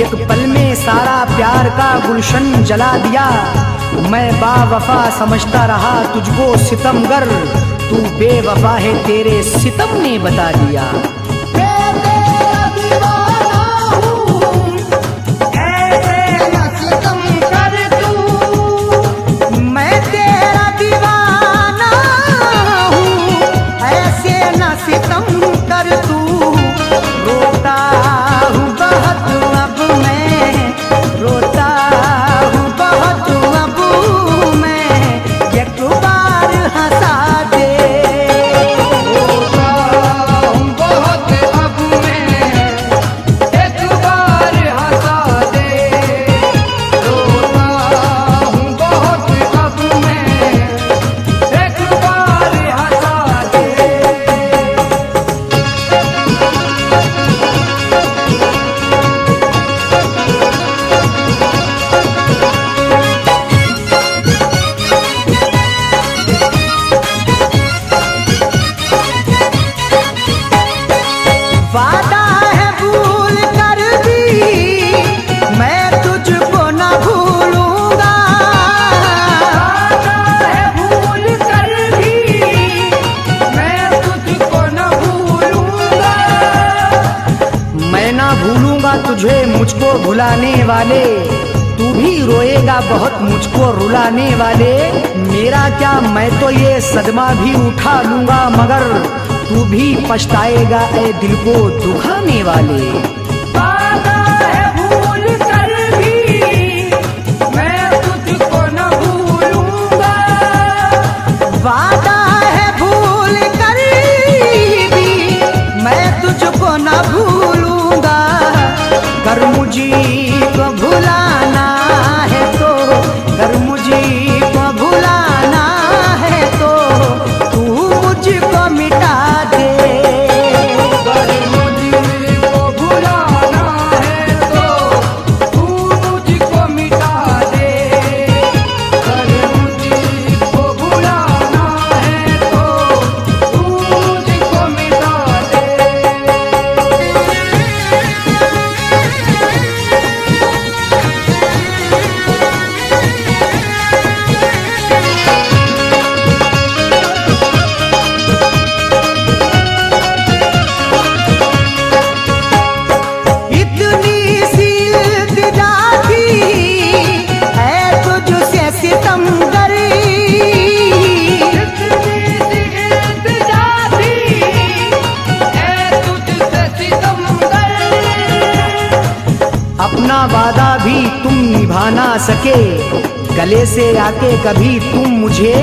एक पल में सारा प्यार का गुलशन जला दिया। मैं बावफा समझता रहा तुझको सितमगर, तू बेवफा है तेरे सितम ने बता दिया। तुझे मुझको भुलाने वाले, तू भी रोएगा बहुत मुझको रुलाने वाले। मेरा क्या मैं तो ये सदमा भी उठा लूंगा, मगर तू भी पछताएगा ऐ दिल को दुखाने वाले। वादा है भूल कर भी मैं तुझको न भूलूंगा, वादा है भूल कर भी मैं तुझको न भूलूंगा। कर मुझको भुलाना है तो, कर मुझको भुलाना है तो तू मुझको मिटा दे। कर मुझको भुलाना है तो तू मुझको मिटा दे, कर मुझको भुलाना है तो तू मुझको मिटा दे। अपना वादा भी तुम निभा ना सके, गले से आके कभी तुम मुझे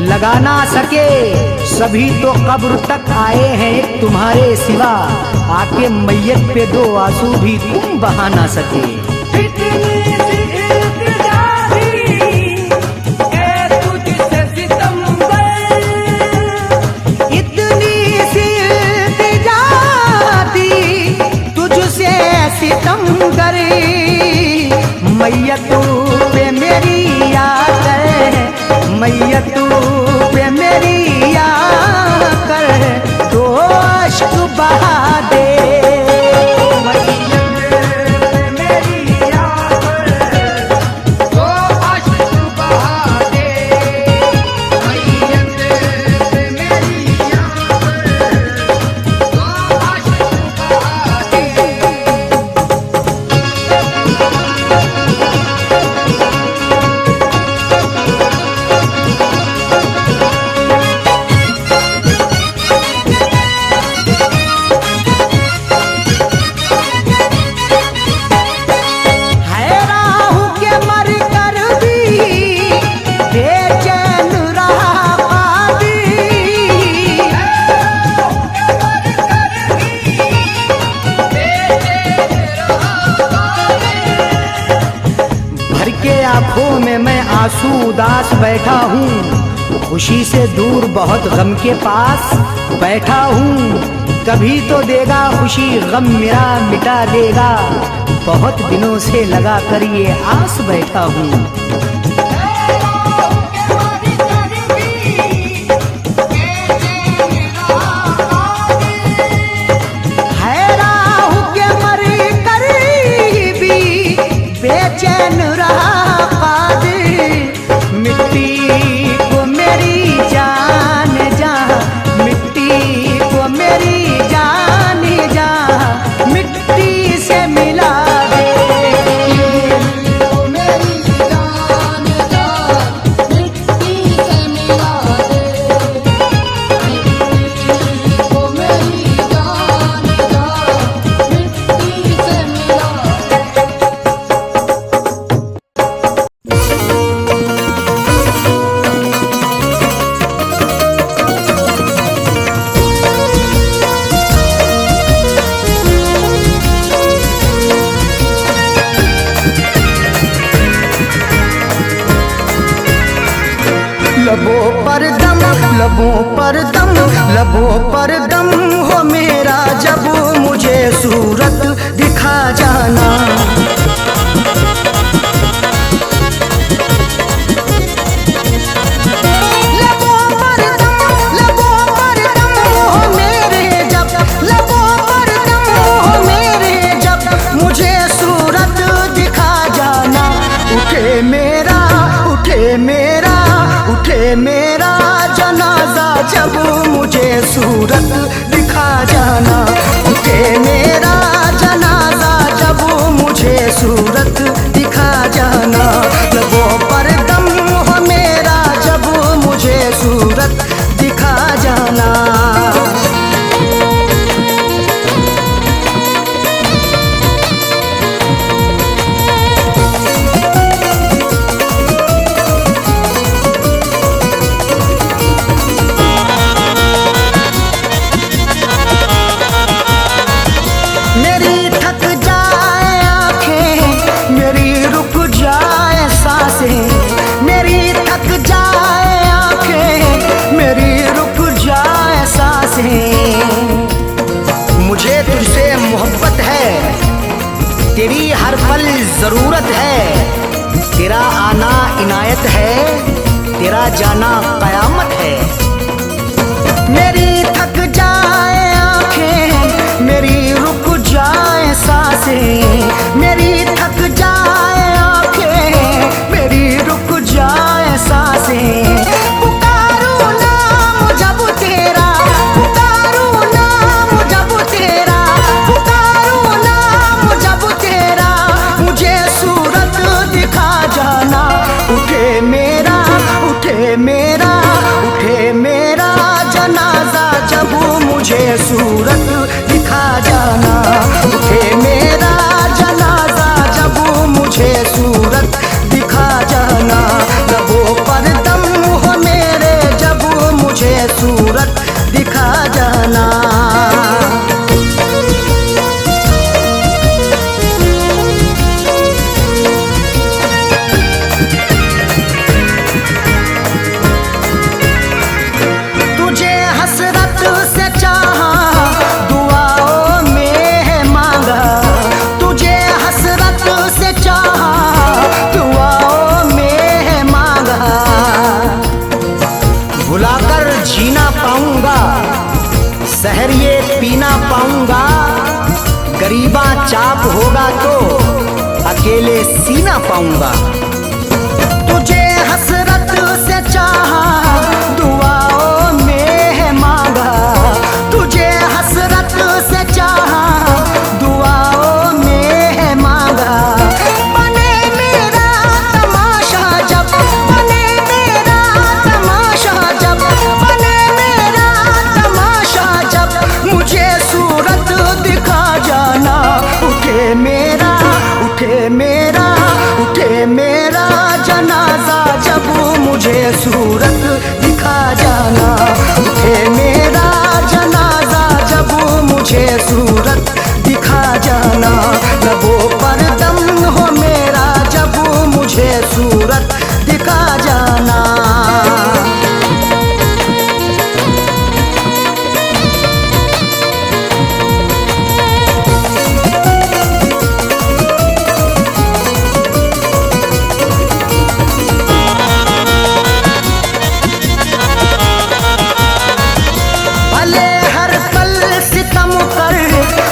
लगा ना सके। सभी तो कब्र तक आए हैं एक तुम्हारे सिवा, आके मैयत पे दो आंसू भी तुम बहा ना सके। मैयतू पे मेरी याद है, मैयतू पे मेरी याद कर दो अश्क बहा दे। आंखों में मैं आंसू उदास बैठा हूँ, खुशी से दूर बहुत गम के पास बैठा हूँ। कभी तो देगा खुशी गम मेरा मिटा देगा, बहुत दिनों से लगा कर ये आस बैठा हूँ। है राहु के मर कर भी बन रहा कादिर, मिट्टी को मेरी जान जा, मिट्टी को मेरी जान जा, मिट्टी से मिला दे। लबों पर दम, लबों पर दम, लबों पर दम हो मेरा, जब मुझे सूरत दिखा जाना। लबों पर दम, लबों पर दम हो मेरे जब, लबों पर दम हो मेरे जब, मुझे सूरत दिखा जाना। उठे मेरा, उठे मेरा, उठे मेरा जनाजा, जब मुझे सूरत दिखा जाना। उठे मेरा जनाजा, जब मुझे सूरत दिखा जाना। लबों पर दम हो मेरा, जब मुझे सूरत दिखा जाना। मुझे तुझसे मोहब्बत है, तेरी हर पल जरूरत है, तेरा आना इनायत है, तेरा जाना कयामत है। मेरी थक जाए आंखें, मेरी रुक जाए सांसें, मेरी थक जाए आंखें, मेरी रुक जाए सांसें। पुकारूं नाम जब तेरा, पुकारूं नाम जब तेरा, पुकारूं नाम जब तेरा, मुझे सूरत दिखा जाना। उठे मेरा, उठे मेरा, उठे मेरा जनाजा, जब मुझे सूरत दिखा जाना। उठे मेरा जनाजा, जब मुझे सूरत दिखा जाना। लबों पर दम हो मेरे, जब मुझे सूरत दिखा जाना। तुझे हसरत से चाहा, दुआओं में है मांगा, तुझे हसरत से चाहा, दुआओं में है मांगा। भुलाकर जीना पाऊंगा, सहर ये पीना पाऊंगा, गरीबा चाप होगा तो अकेले सीना पाऊंगा। तुझे हसरत से चाहा, दुआओं में है मांगा, तुझे हसरत से चाहा, दुआओं में है मांगा। बने मेरा तमाशा जब, बने मेरा तमाशा जब, बने मेरा तमाशा जब, मुझे सूरत दिखा जाना। उठे मेरा, उठे मेरा, उठे मेरा जनाजा, जब मुझे सूरत दिखा जाना। उठे मेरा जनाजा, जब मुझे सूरत दिखा जाना। लबों पर दम हो मेरा, जब मुझे सूरत दिखा जाना।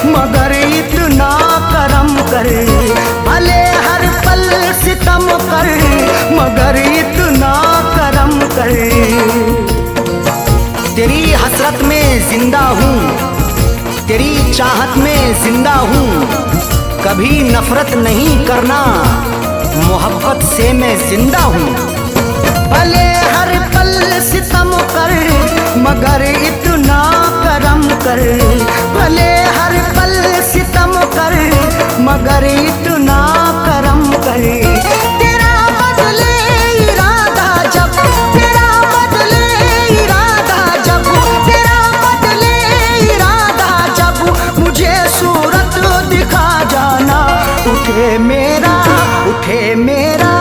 मगर इतना करम कर, भले हर पल मगर इतना करम कर। तेरी हसरत में जिंदा हूँ, तेरी चाहत में जिंदा हूँ, कभी नफरत नहीं करना, मोहब्बत से मैं जिंदा हूँ। भले हर पल सितम कर मगर इतना करम कर, भले हर पल सितम कर मगर इतना करम कर। तेरा बदले इरादा जब, तेरा बदले इरादा जब, तेरा बदले इरादा जब, मुझे सूरत दिखा जाना। उठे मेरा, उठे मेरा,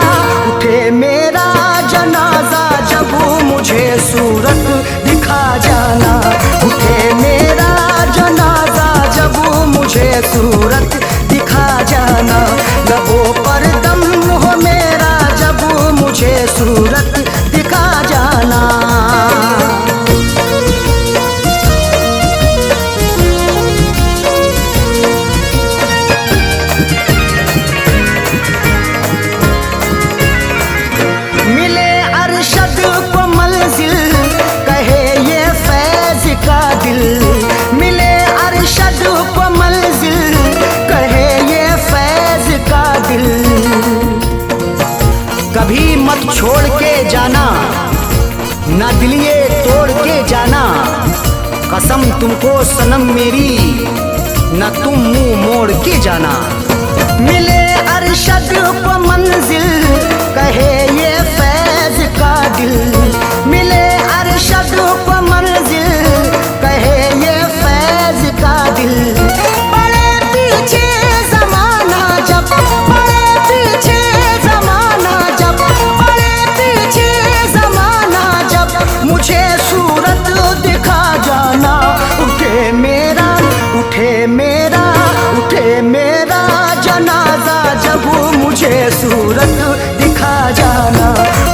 उठे मेरा जनाजा जब, मुझे सूरत दिखा जाना। उठे मेरा जनाजा जब, मुझे सूरत दिखा जाना। लबों पर दम हो मेरा जब, मुझे सूरत दिखा जाना। मिले अरशद को मंजिल कहे ये फैज का दिल, मिले अरशद को मंजिल कहे ये फैज का दिल। कभी मत छोड़ के जाना, ना दिलिए तोड़ के जाना, कसम तुमको सनम मेरी, न तुम मुंह मोड़ के जाना। मिले अरशद को मंजिल कहे ये फैज का दिल, मिले अरशद को मंजिल कहे ये फैज का दिल। बड़े पीछे जमाना जब, बड़े पीछे जमाना जब, बड़े पीछे जमाना जब, मुझे सूरत दिखा जाना। उठे मेरा, उठे मेरा, उठे मेरा जनाजा जब, मुझे सूरत दिखा जाना।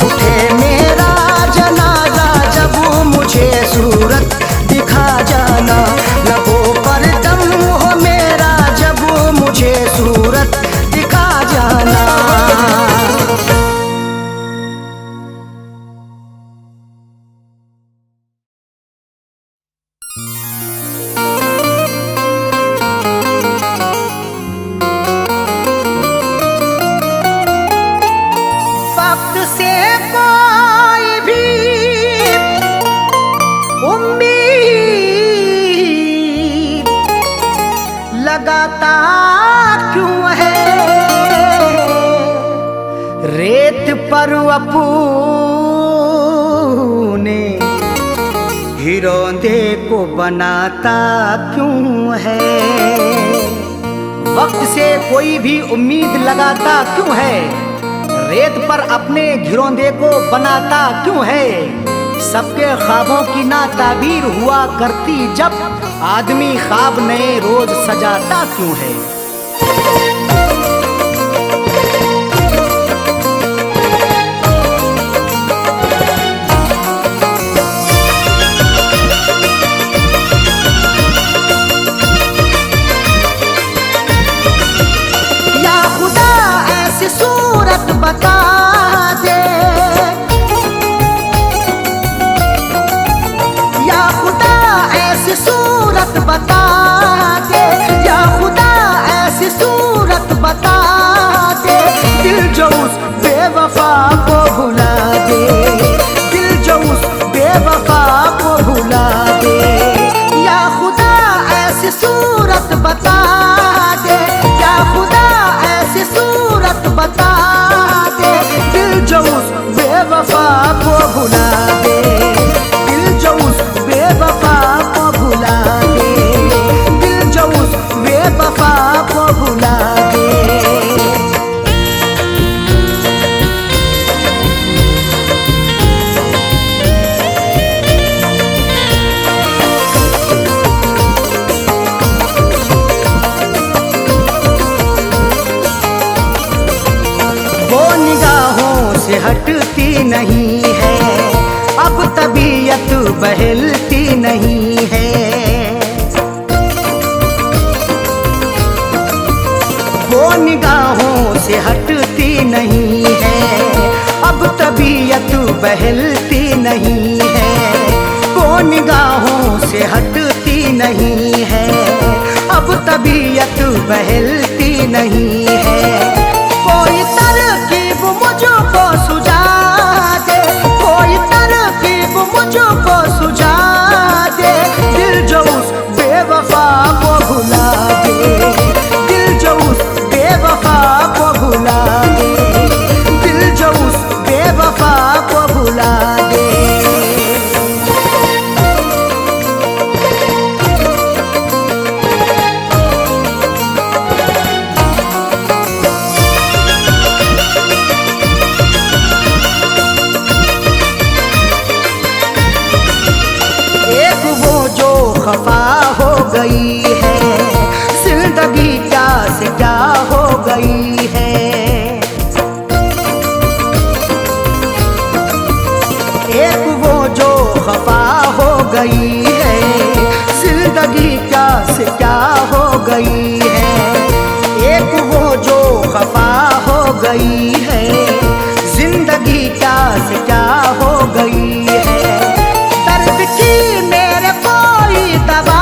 उठे मेरा जनाजा जब, मुझे सूरत दिखा जाना। लबों पर दम हो मेरा जब, मुझे सूरत दिखा जाना। वक्त से कोई भी उम्मीद लगाता क्यों है, रेत पर अपने हिरोंदे को बनाता क्यों है। वक्त से कोई भी उम्मीद लगाता क्यों है, रेत पर अपने घिरौंदे को बनाता क्यों है। सबके ख्वाबों की ना ताबीर हुआ करती जब, आदमी ख्वाब नए रोज सजाता क्यों है। या खुदा ऐसी सूरत बता दे, या खुदा ऐसी सूरत बता दे, या खुदा ऐसी सूरत बता दे। दिल जो उस बेवफा को भुला दे, दिल जो उस बेवफा को भुला दे। या खुदा ऐसी सूरत बता दे, या खुदा ऐसी सूरत बता दे। दिल जो उस बेवफा को भुला दे, दिल जो उस बेवफा को भुला दे, दिल जो उस बेवफा को भुला दे। से हटती नहीं है, अब तबीयत बहलती नहीं है। वो निगाहों से हटती नहीं है, अब बहलती नहीं है, वो निगाहों से हटती नहीं है, अब तबीयत बहलती नहीं है। कोई तरकीब मुझको सुझा दे, कोई तरकीब मुझको सुझा दे, दिल जो उस बेवफा को भुला दे, दिल जो उस बेवफा को भुला दे, दिल जो उस बेवफा को भुला दे। एक वो जो खफा हो गई है, जिंदगी क्या से क्या हो गई है। एक वो जो खफा हो गई है, जिंदगी क्या से क्या हो गई है। एक वो जो खफा हो गई है, जिंदगी क्या से क्या हो गई है। दर्द की मेरे कोई दवा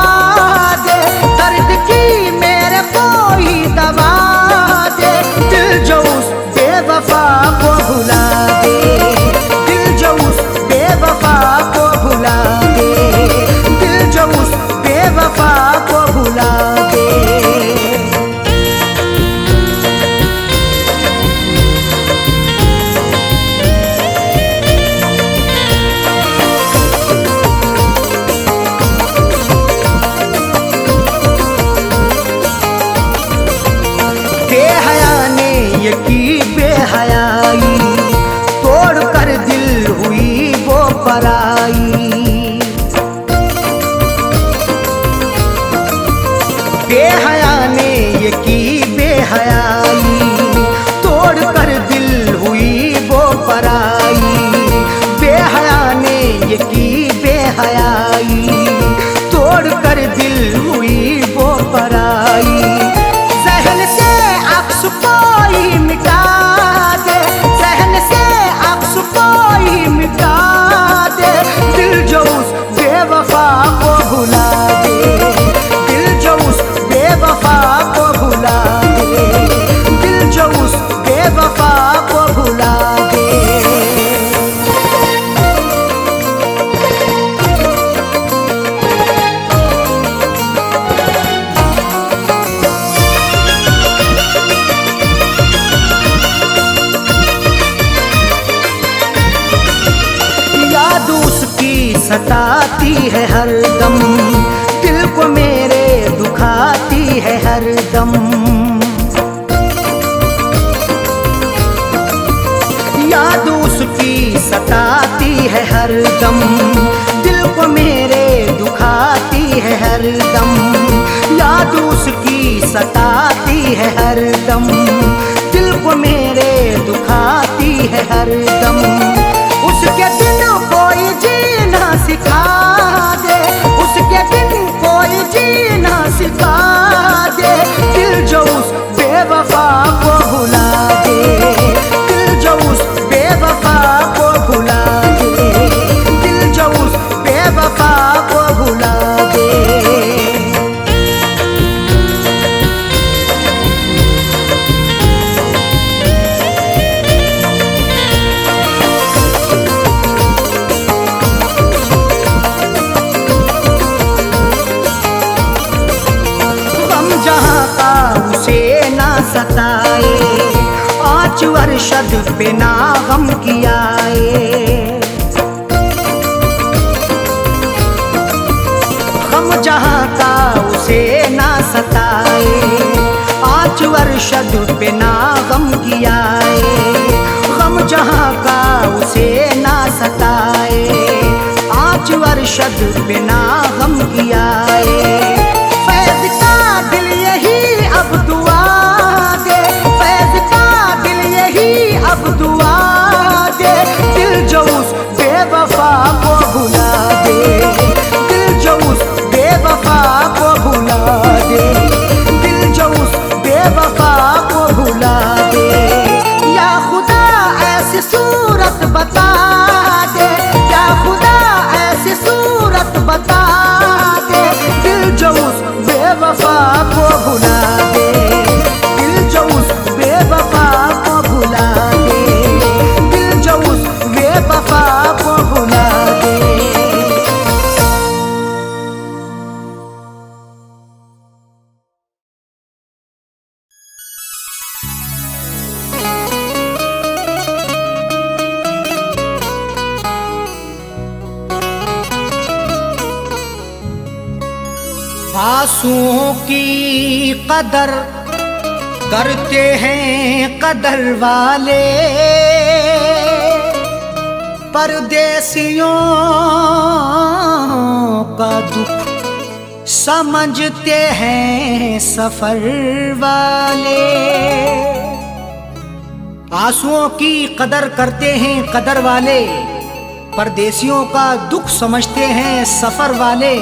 दे, दर्द की मेरे कोई दवा दे, दिल जो उस बेवफा को भुला दे, दिल जो उस बेवफा को भुला दे, दिल जो उस बेवफा को भुला दे। बेहया ने ये की बेहयाई, तोड़ कर दिल हुई वो पराई। बेहया ने ये की बेहयाई, तोड़ कर दिल हुई वो पराई। बेहया ने ये की बेहयाई, तोड़ कर दिल हुई वो पराई। सहन से अक्स कोई मिटा दे, सहन से अक्स कोई मिटा दे, दिल जो उस बेवफा को भुला दे, दिल जो उस बेवफा को भुला दे, दिल जो उस बेवफा को भुला दे। याद उसकी सताती है हरदम, दिल को मेरे दुखाती है हरदम। याद उसकी सताती है हरदम, दिल को मेरे दुखाती है हरदम। याद उसकी सताती है हरदम, दिल को मेरे दुखाती है हरदम। उसके बिन कोई जीना सिखा दे, उसके बिन कोई जीना सिखा दे, दिल जो उस बेवफा को भुला दे, दिल जो उस बेवफा को भुला दे, दिल जो उस बेवफा को भुला दे। जहाँ का उसे ना सताए, आँच अरशद पे ना गम कियाए। गम जहाँ का उसे ना सताए, आँच अरशद पे ना गम कियाए। गम जहाँ का उसे ना सताए, आँच अरशद पे ना गम कियाए। फैज़ का दिल यही अब दुआ दे, फैज़ का दिल यही अब दुआ दे, दिल जो उस बेवफा को भुला दे, दिल जो उस बेवफा को भुला दे, दिल जो उस बेवफा को भुला दे। या खुदा ऐसी सूरत बता आंसुओं की कदर करते हैं कदर वाले, परदेसियों का दुख समझते हैं सफर वाले। आंसुओं की कदर करते हैं कदर वाले, परदेसियों का दुख समझते हैं सफर वाले।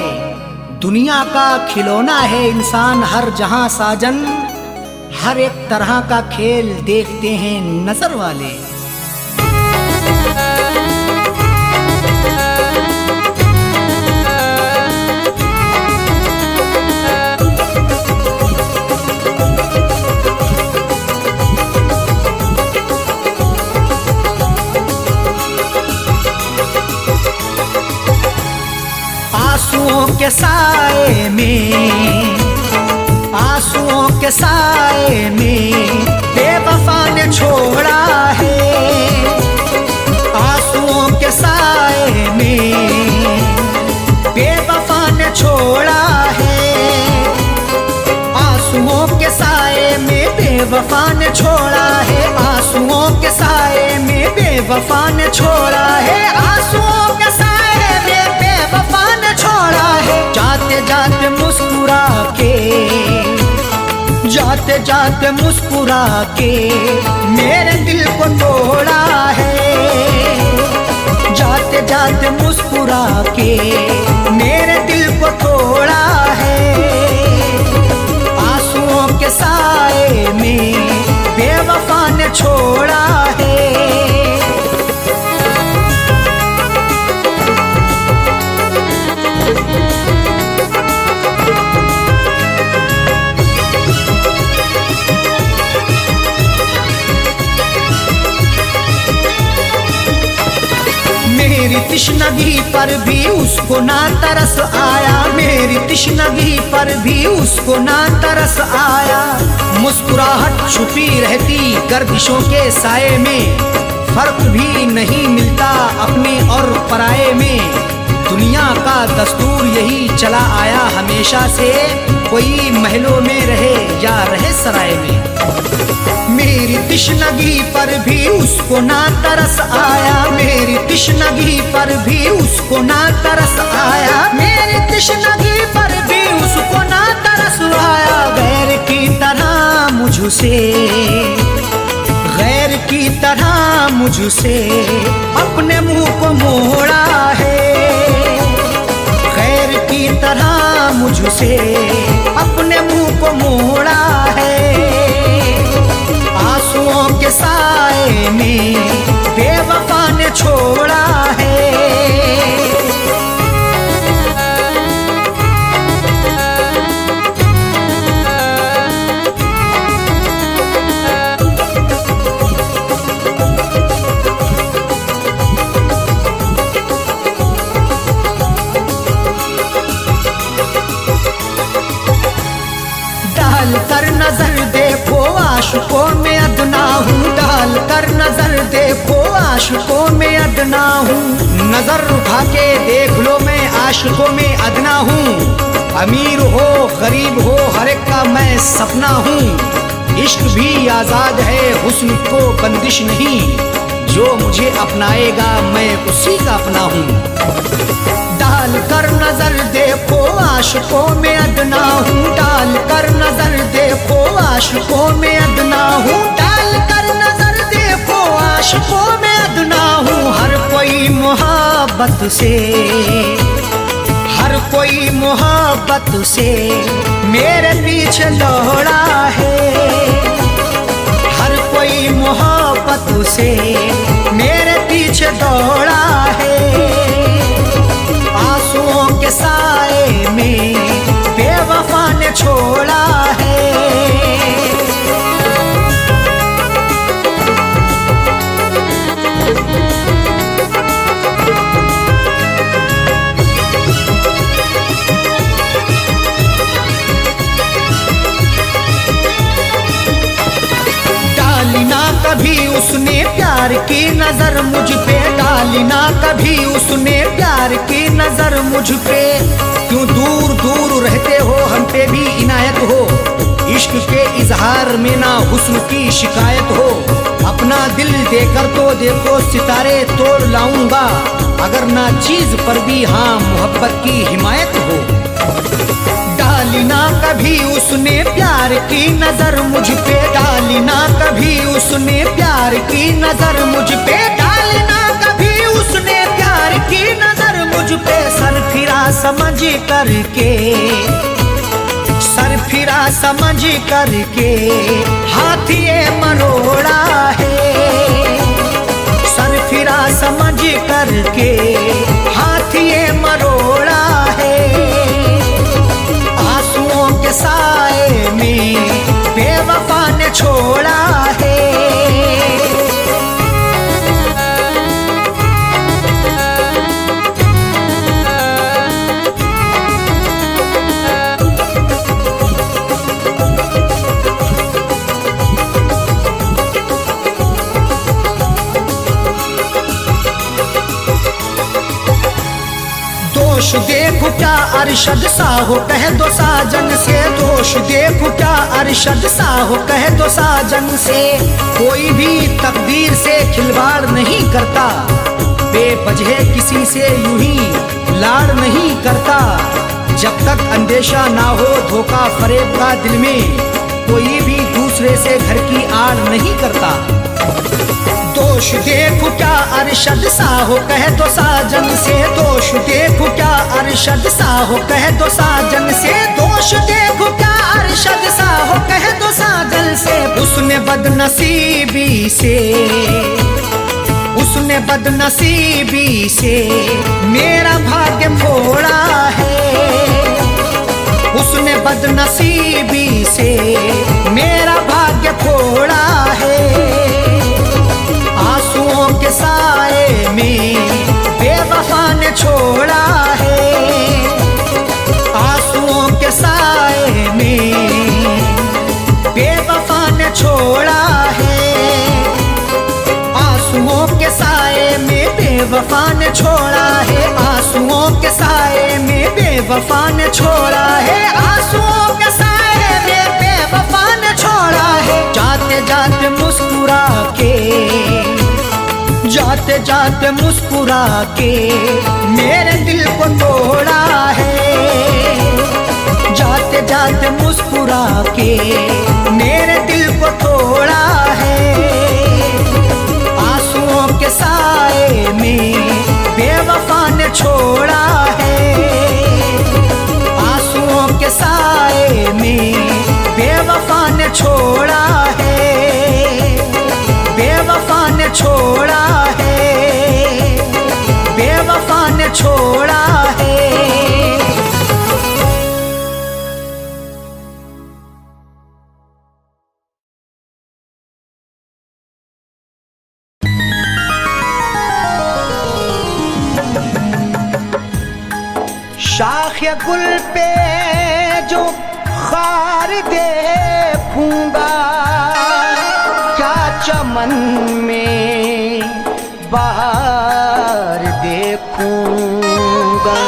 दुनिया का खिलौना है इंसान हर जहां साजन, हर एक तरह का खेल देखते हैं नजर वाले। आंसुओं के साए में, आंसुओं के साए में बेवफा ने छोड़ा है। आंसुओं के साए में बेवफा ने छोड़ा है। आंसुओं के साए में बेवफा ने छोड़ा है। आंसुओं के साए में बेवफा ने छोड़ा है। आंसुओं के साए में बेवफा ने छोड़ा है। जाते जाते मुस्कुरा के, जाते जाते मुस्कुरा के मेरे दिल को तोड़ा है। जाते जाते मुस्कुरा के मेरे दिल को तोड़ा है। आंसुओं के साए में बेवफा ने छोड़ा है। मेरी तिश्नगी पर भी उसको ना तरस आया। मेरी तिश्नगी पर भी उसको ना तरस आया। मुस्कुराहट छुपी रहती गर्दिशों के साए में, फर्क भी नहीं मिलता अपने और पराये में। दुनिया का दस्तूर यही चला आया हमेशा से, कोई महलों में रहे या रहे सराय में। मेरी तिश्नगी पर भी उसको ना तरस आया। मेरी तिश्नगी पर भी उसको ना तरस आया। मेरी तिश्नगी पर भी उसको ना तरस आया। गैर की तरह मुझसे, गैर की तरह मुझसे अपने मुंह को मोड़ा है। गैर की तरह मुझसे अपने मुंह को मोड़ा है। आंसुओं के साए में बेवफा ने छोड़ा है। डाल कर नजर देखो आशिकों में अदना हूँ। डाल कर नजर देखो आशिकों में अदना हूँ। नजर उठा के देख लो मैं आशिकों में अदना हूँ। अमीर हो गरीब हो हर एक का मैं सपना हूँ। इश्क भी आजाद है हुस्न को बंदिश नहीं, जो मुझे अपनाएगा मैं उसी का अपना हूँ। डाल कर नजर देखो आशिकों में अदना हूँ। डाल कर नजर देखो आशिकों में अदना हूँ। डाल कर नजर देखो आशिकों में अदना हूँ। हर कोई मोहब्बत से, हर कोई मोहब्बत से मेरे पीछे दौड़ा है। हर कोई मोहब्बत से मेरे पीछे दौड़ा है। आंसुओं के साए में बेवफा ने छोड़ा है। डाली ना कभी उसने प्यार की नजर मुझ पे, डाली ना कभी उसने प्यार की नजर मुझ पे। क्यों दूर दूर रहते हो, हम पे भी इनायत हो। इश्क के इजहार में ना हुस्न की शिकायत हो। अपना दिल देकर तो देखो सितारे तोड़ लाऊंगा, अगर ना चीज पर भी हाँ मोहब्बत की हिमायत हो। डाली ना कभी उसने प्यार की नजर मुझ पे, डाली ना कभी उसने प्यार की नजर मुझ पे, डाली ना कभी उसने प्यार की नजर मुझ पे। सर फिरा समझ करके, सर फिरा समझ करके हाथ ये मरोड़ा है। सर फिरा समझ करके हाथ ये मरोड़ा है। आंसुओं के साए में बेवफा ने छोड़ा है। दोष देखो क्या अरशद सा हो, कह दो साजन से। दोष देखो क्या अरशद सा हो, कह दो साजन से। कोई भी तकदीर से खिलवाड़ नहीं करता, बेवजह किसी से यूं ही लाड़ नहीं करता। जब तक अंदेशा ना हो धोखा फरेब का दिल में, कोई भी दूसरे से घर की आड़ नहीं करता। दोष देखो क्या अरशद सा हो, कह दो साजन से। दोष देखो क्या अरशद सा हो, कह दो साजन से। दोष देखो क्या अरशद सा हो, कह दो साजन से। उसने बदनसीबी से, उसने बदनसीबी से मेरा भाग्य फोड़ा है। उसने बदनसीबी से मेरा भाग्य फोड़ा है। आंसुओं के साए में बेवफा ने छोड़ा है। आंसुओं के साए में बेवफा ने छोड़ा है। आंसुओं के साए में बेवफा ने छोड़ा है। आंसुओं के साए में बेवफा ने छोड़ा है। आंसुओं के साए में बेवफा ने छोड़ा है। जाते जाते मुस्कुरा के, जाते जाते मुस्कुरा के मेरे दिल को तोड़ा है। जाते जाते मुस्कुरा के मेरे दिल को तोड़ा है। आंसुओं के साए में बेवफा ने छोड़ा है। आंसुओं के साए में बेवफा ने छोड़ा है। बेवफा ने छोड़ा है। बेवफा ने छोड़ा है। शाख गुल पे जो खार देखूंगा, क्या चमन में बाहर देखूंगा।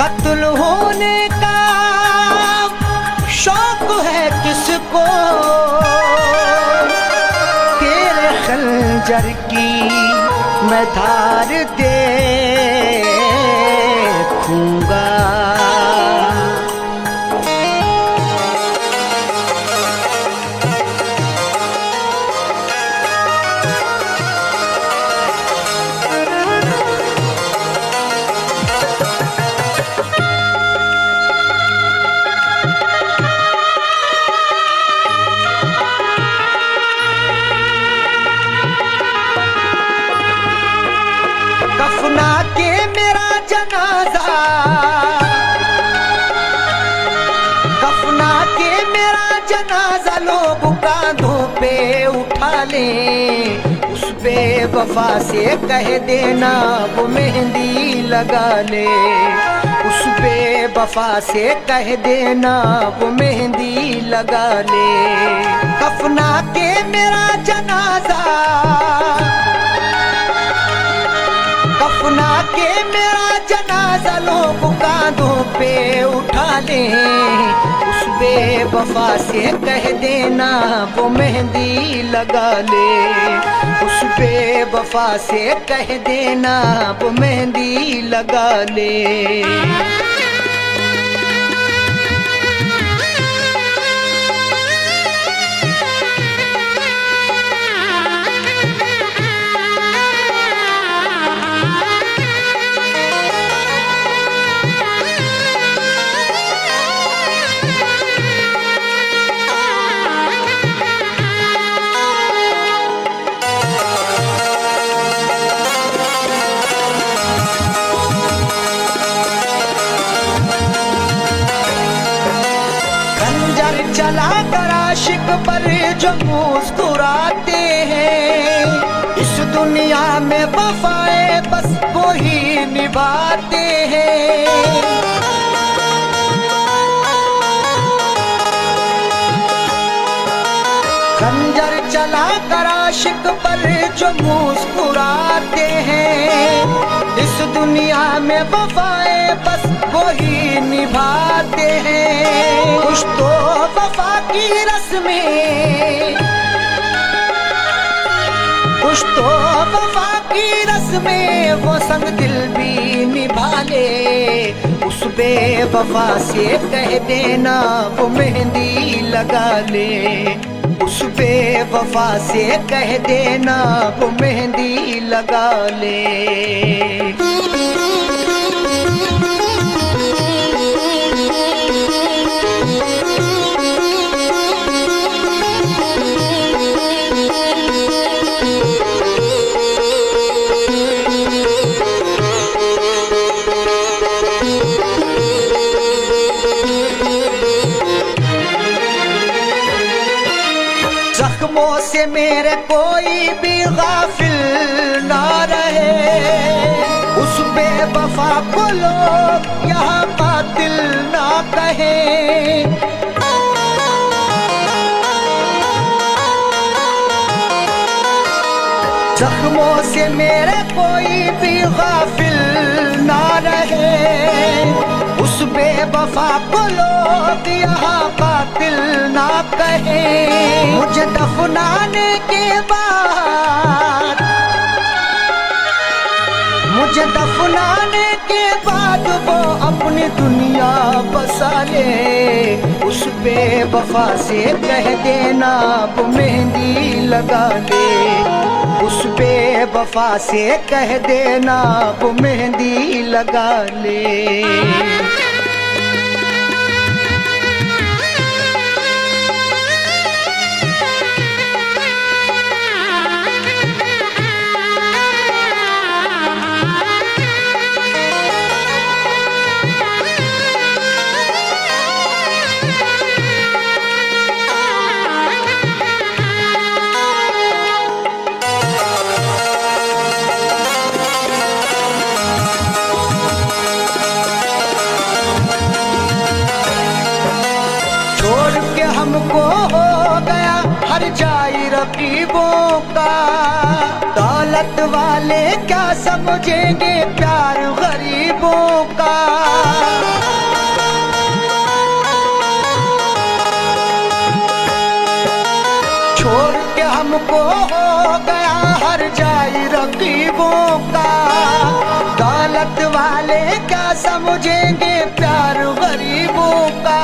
कत्ल होने का शौक है किसको, तेरे खंजर की मैं धार देखूंगा। कफना के मेरा जनाजा, कफना के मेरा जनाजा लोग कांधों पे उठा ले। उस बेवफा से कह देना वो मेहंदी लगा ले। उस बेवफा से कह देना वो मेहंदी लगा ले। कफना के मेरा जनाजा, कफना के मेरा जनाजा गजलों को कांधों पे उठा ले, उस बेवफा से कह देना वो मेहंदी लगा ले, उस बेवफा से कह देना वो मेहंदी लगा ले। चला कर आशिक पर जो मुस्कुराते हैं, इस दुनिया में वफाएं बस वो ही निभाते हैं। खंजर चला कर आशिक पर जो मुस्कुराते हैं, इस दुनिया में वफाएं बस वो ही निभाते हैं। कुछ तो वफा की रस्में, कुछ तो वफा की रस्में वो संग दिल भी निभा ले, उस बेवफा से कह देना वो मेहंदी लगा ले, उस बेवफा से कह देना वो मेहंदी लगा ले। जख्मों से मेरे कोई भी गाफिल ना रहे, उस बेवफा को लोग यहाँ कातिल ना कहे। जख्मों से मेरे कोई भी गाफिल ना रहे, उस बेवफा को लोग यहाँ कातिल ना कहे। मुझे दफनाने के बाद, मुझे दफनाने के बाद वो अपनी दुनिया बसा ले, उस बेवफा से कह देना वो मेहंदी लगा ले, उस बेवफा से कह देना वो मेहंदी लगा ले। हमको हो गया हर जाई रकीबों का, दौलत वाले क्या समझेंगे प्यार गरीबों का। छोड़ के हमको हो गया हर जाई रकीबों का, दौलत वाले क्या समझेंगे प्यार गरीबों का।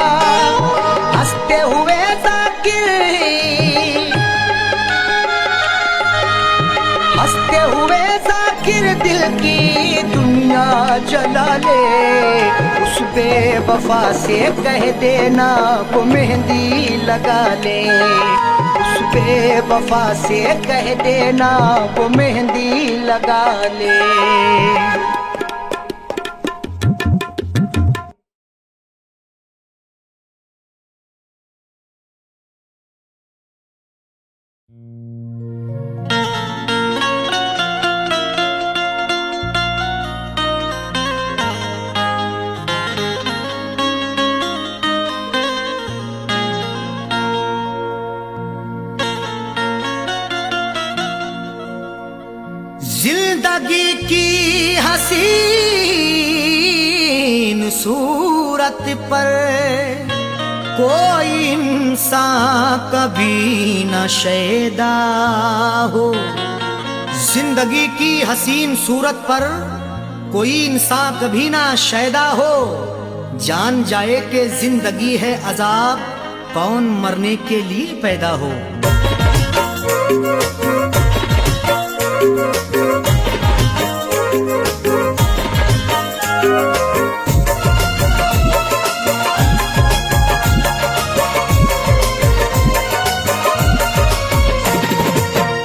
हंसते हुए जाकिर, हंसते हुए जाकिर दिल की दुनिया जला ले, उस बेवफा से कह देना वो मेहंदी लगा ले, उस बेवफा से कह देना वो मेहंदी लगा ले। जिंदगी की हंसी सूरत पर कोई इंसान कभी न शैदा हो। जिंदगी की हसीन सूरत पर कोई इंसान कभी ना शैदा हो। जान जाए कि जिंदगी है अजाब, कौन मरने के लिए पैदा हो।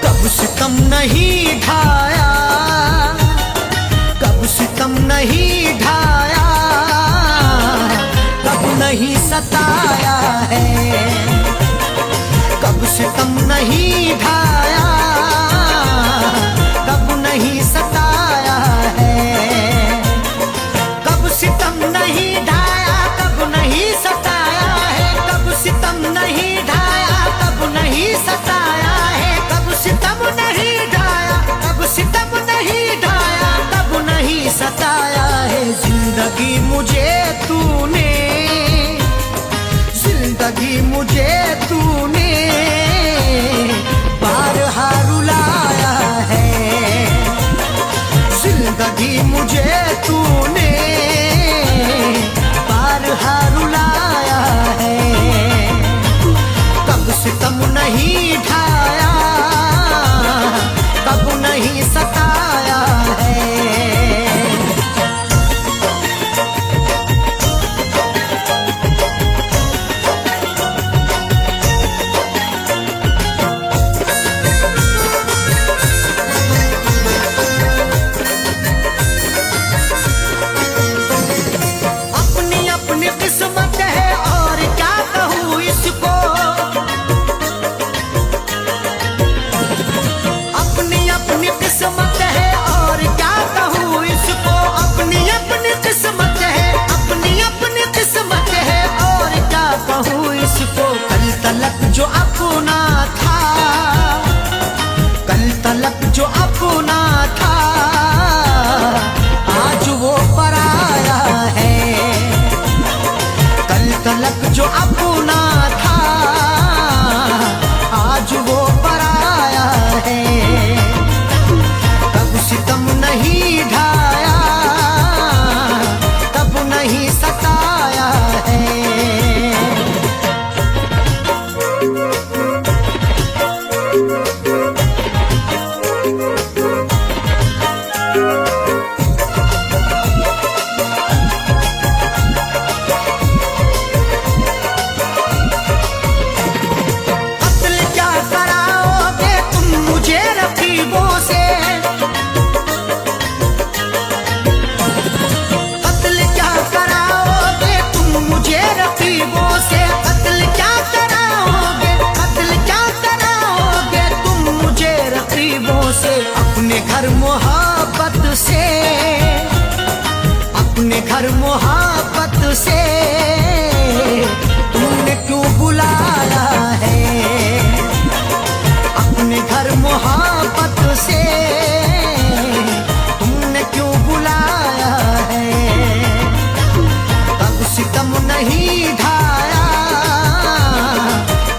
कब सितम नहीं ढाया, कब सितम नहीं ढाया, कब नहीं सताया है। कब सितम नहीं ढाया, कब नहीं सताया है। कब सितम नहीं ढाया, कब नहीं सताया है। कब सितम नहीं ढाया, कब नहीं सताया है। कब सितम नहीं ढाया, कब सितम नहीं ढाया, कब नहीं सताया है। जिंदगी मुझे तूने, जिंदगी मुझे तूने बारहा रुलाया है। जिंदगी मुझे तूने बारहा रुलाया है। कब सितम नहीं ढाया, कब नहीं सताया है। अपनी अपनी किस्मत है और क्या कहूँ इसको। अपनी अपनी किस्मत है और क्या कहूँ इसको। अपनी अपनी किस्मत है, अपनी अपनी किस्मत है और क्या कहूँ इसको। कल तलक जो अपना था, कल तलक जो अपना था, आज वो पराया है। कल तलक जो अपना था, आज वो पराया है। कब सितम नहीं ढाया, कब नहीं सताया है। कत्ल क्या कराओगे तुम मुझे रकीबों से। कत्ल क्या कराओगे तुम मुझे रकीबों से। कत्ल क्या कराओगे, कत्ल क्या कराओगे तुम मुझे रकीबों से। अपने घर मोहब्बत से, अपने घर मोहब्बत से तुमने क्यों बुलाया है। अपने घर मोहब्बत से तुमने क्यों बुलाया है। कब सितम नहीं ढाया,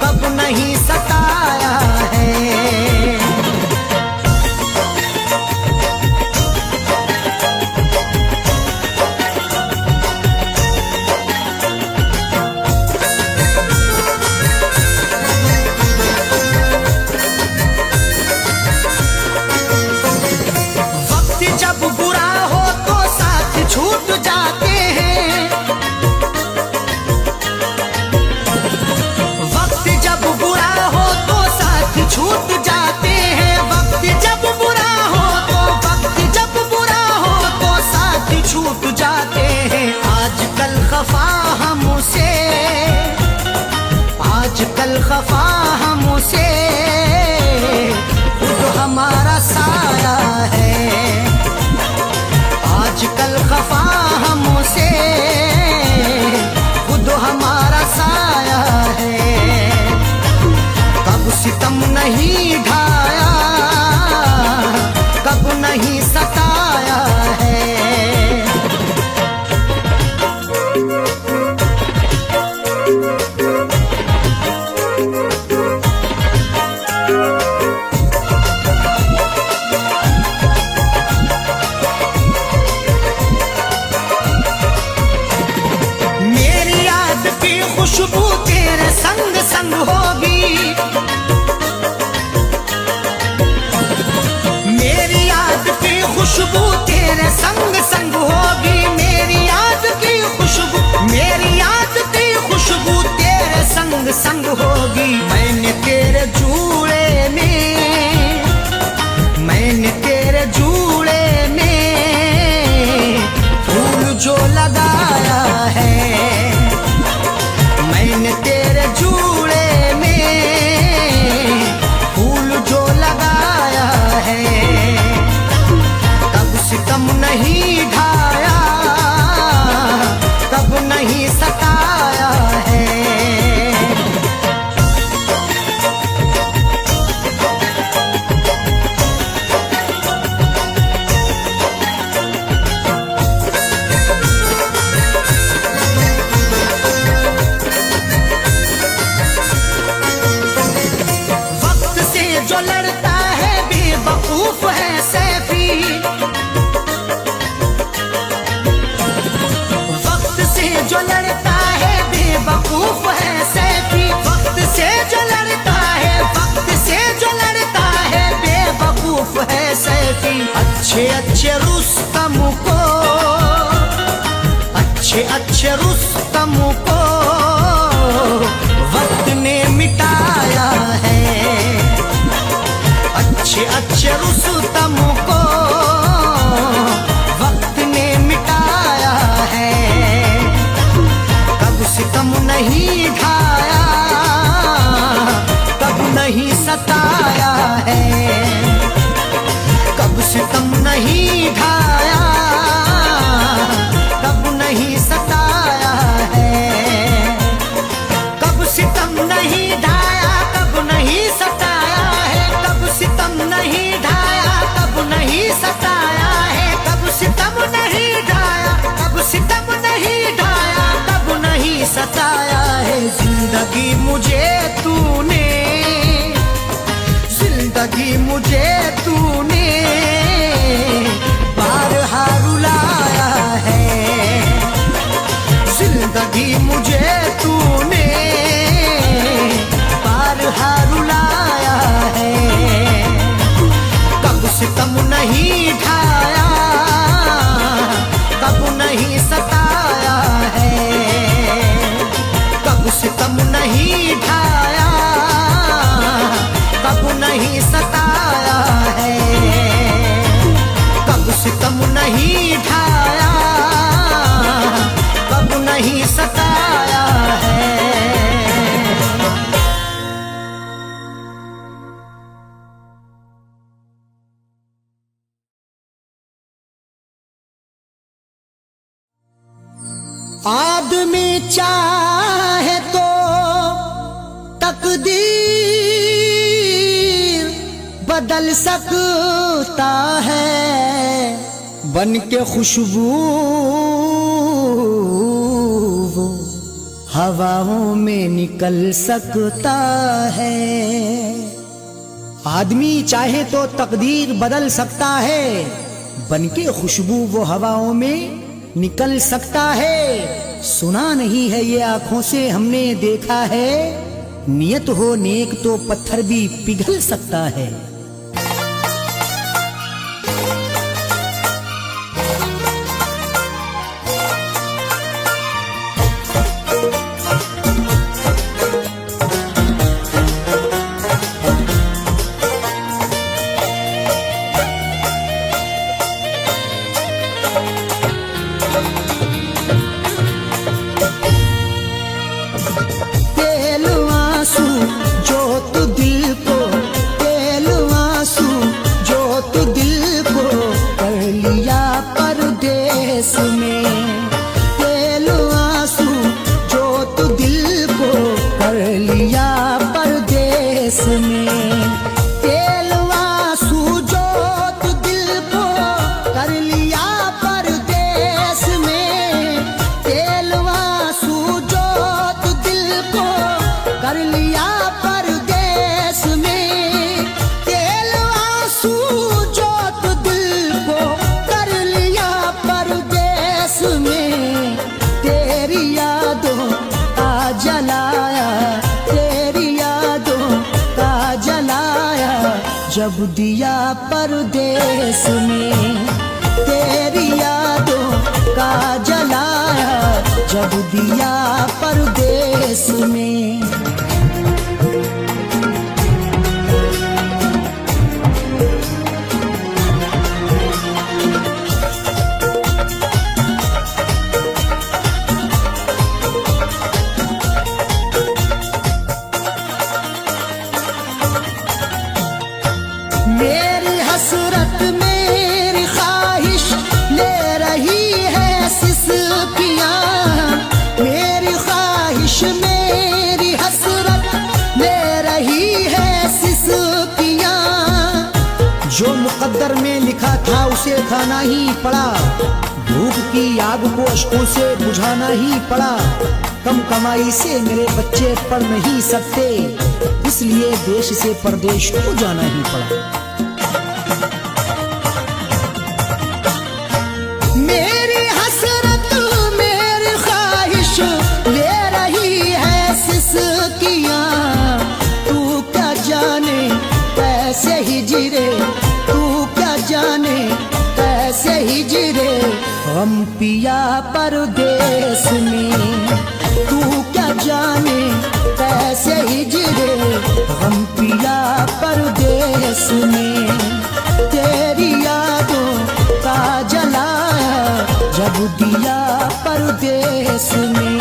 कब नहीं सताया है। वक्त जब बुरा हो तो साथ छूट जाते हैं। वक्त जब बुरा हो तो साथ छूट जाते हैं। वक्त जब बुरा हो तो, वक्त जब बुरा हो तो साथ छूट जाते हैं। आजकल खफा हमसे, आजकल खफा हमसे खुद हमारा साया है। आजकल खफा हमसे खुद हमारा साया है। कब सितम नहीं ढाया, कब नहीं सताया है। खुशबू तेरे संग संग होगी, मेरी याद की खुशबू, मेरी याद की खुशबू तेरे संग संग होगी। मैंने तेरे जूड़े में, मैंने तेरे जूड़े में फूल जो लगाया है, मैंने तेरे जूड़े में फूल जो लगाया है। कब सितम नहीं ढाया, कब नहीं सताया है। वक्त से जो लड़ता है बेवकूफ है सैफी, वक्त से जो लड़ता है बेवकूफ है सैफी, वक्त से जो लड़ता है, वक्त से जो लड़ता है बेवकूफ है सैफी। अच्छे अच्छे रुस्तम को, अच्छे अच्छे रुस्तम को वक्त ने मिटाया है, अच्छे अच्छे रुस्तम को वक्त ने मिटाया है। कब सितम नहीं ढाया, कब नहीं सताया है, कब सितम नहीं ढाया, कब नहीं सताया है। कब सितम नहीं ढाया, कब नहीं सताया है, कब सितम नहीं ढाया, कब नहीं सताया है, कब सितम नहीं ढाया, कब सितम नहीं ढाया, कब नहीं सताया है। जिंदगी मुझे तूने, जिंदगी मुझे तूने बारहा रुलाया है, जिंदगी मुझे तूने बारहा रुलाया है। कब सितम नहीं ढाया, कब नहीं सताया है, कब सितम नहीं ढाया, कब नहीं सताया है। कब सितम नहीं ढाया, कब नहीं सताया है। आदमी चाहे तो तकदीर बदल सकता है, बन के खुशबू वो हवाओं में निकल सकता है। आदमी चाहे तो तकदीर बदल सकता है, बन के खुशबू वो हवाओं में निकल सकता है। सुना नहीं है ये आंखों से हमने देखा है, नियत हो नेक तो पत्थर भी पिघल सकता है। जब दिया परदेस में। तेरी यादों का जलाया जब दिया परदेस में। मेरी हसरत मेरी ख्वाहिश ले रही है सिसकियाँ, मेरी ख्वाहिश मेरी हसरत ले रही है सिसकियाँ। जो मुकद्दर में लिखा था उसे खाना ही पड़ा, भूख की आग को अश्कों से बुझाना ही पड़ा। कम कमाई से मेरे बच्चे पढ़ नहीं सकते, इसलिए देश से परदेश को जाना ही पड़ा। मेरी हसरत मेरी ख्वाहिश ले रही है सिसकियाँ, तू क्या जाने कैसे हिजरे, तू क्या जाने कैसे हिजरे हम पिया परदेस में। तू क्या जाने कैसे हिजरे हम पिया परदेस में। तेरी यादों का जलाया जब दिया परदेस में।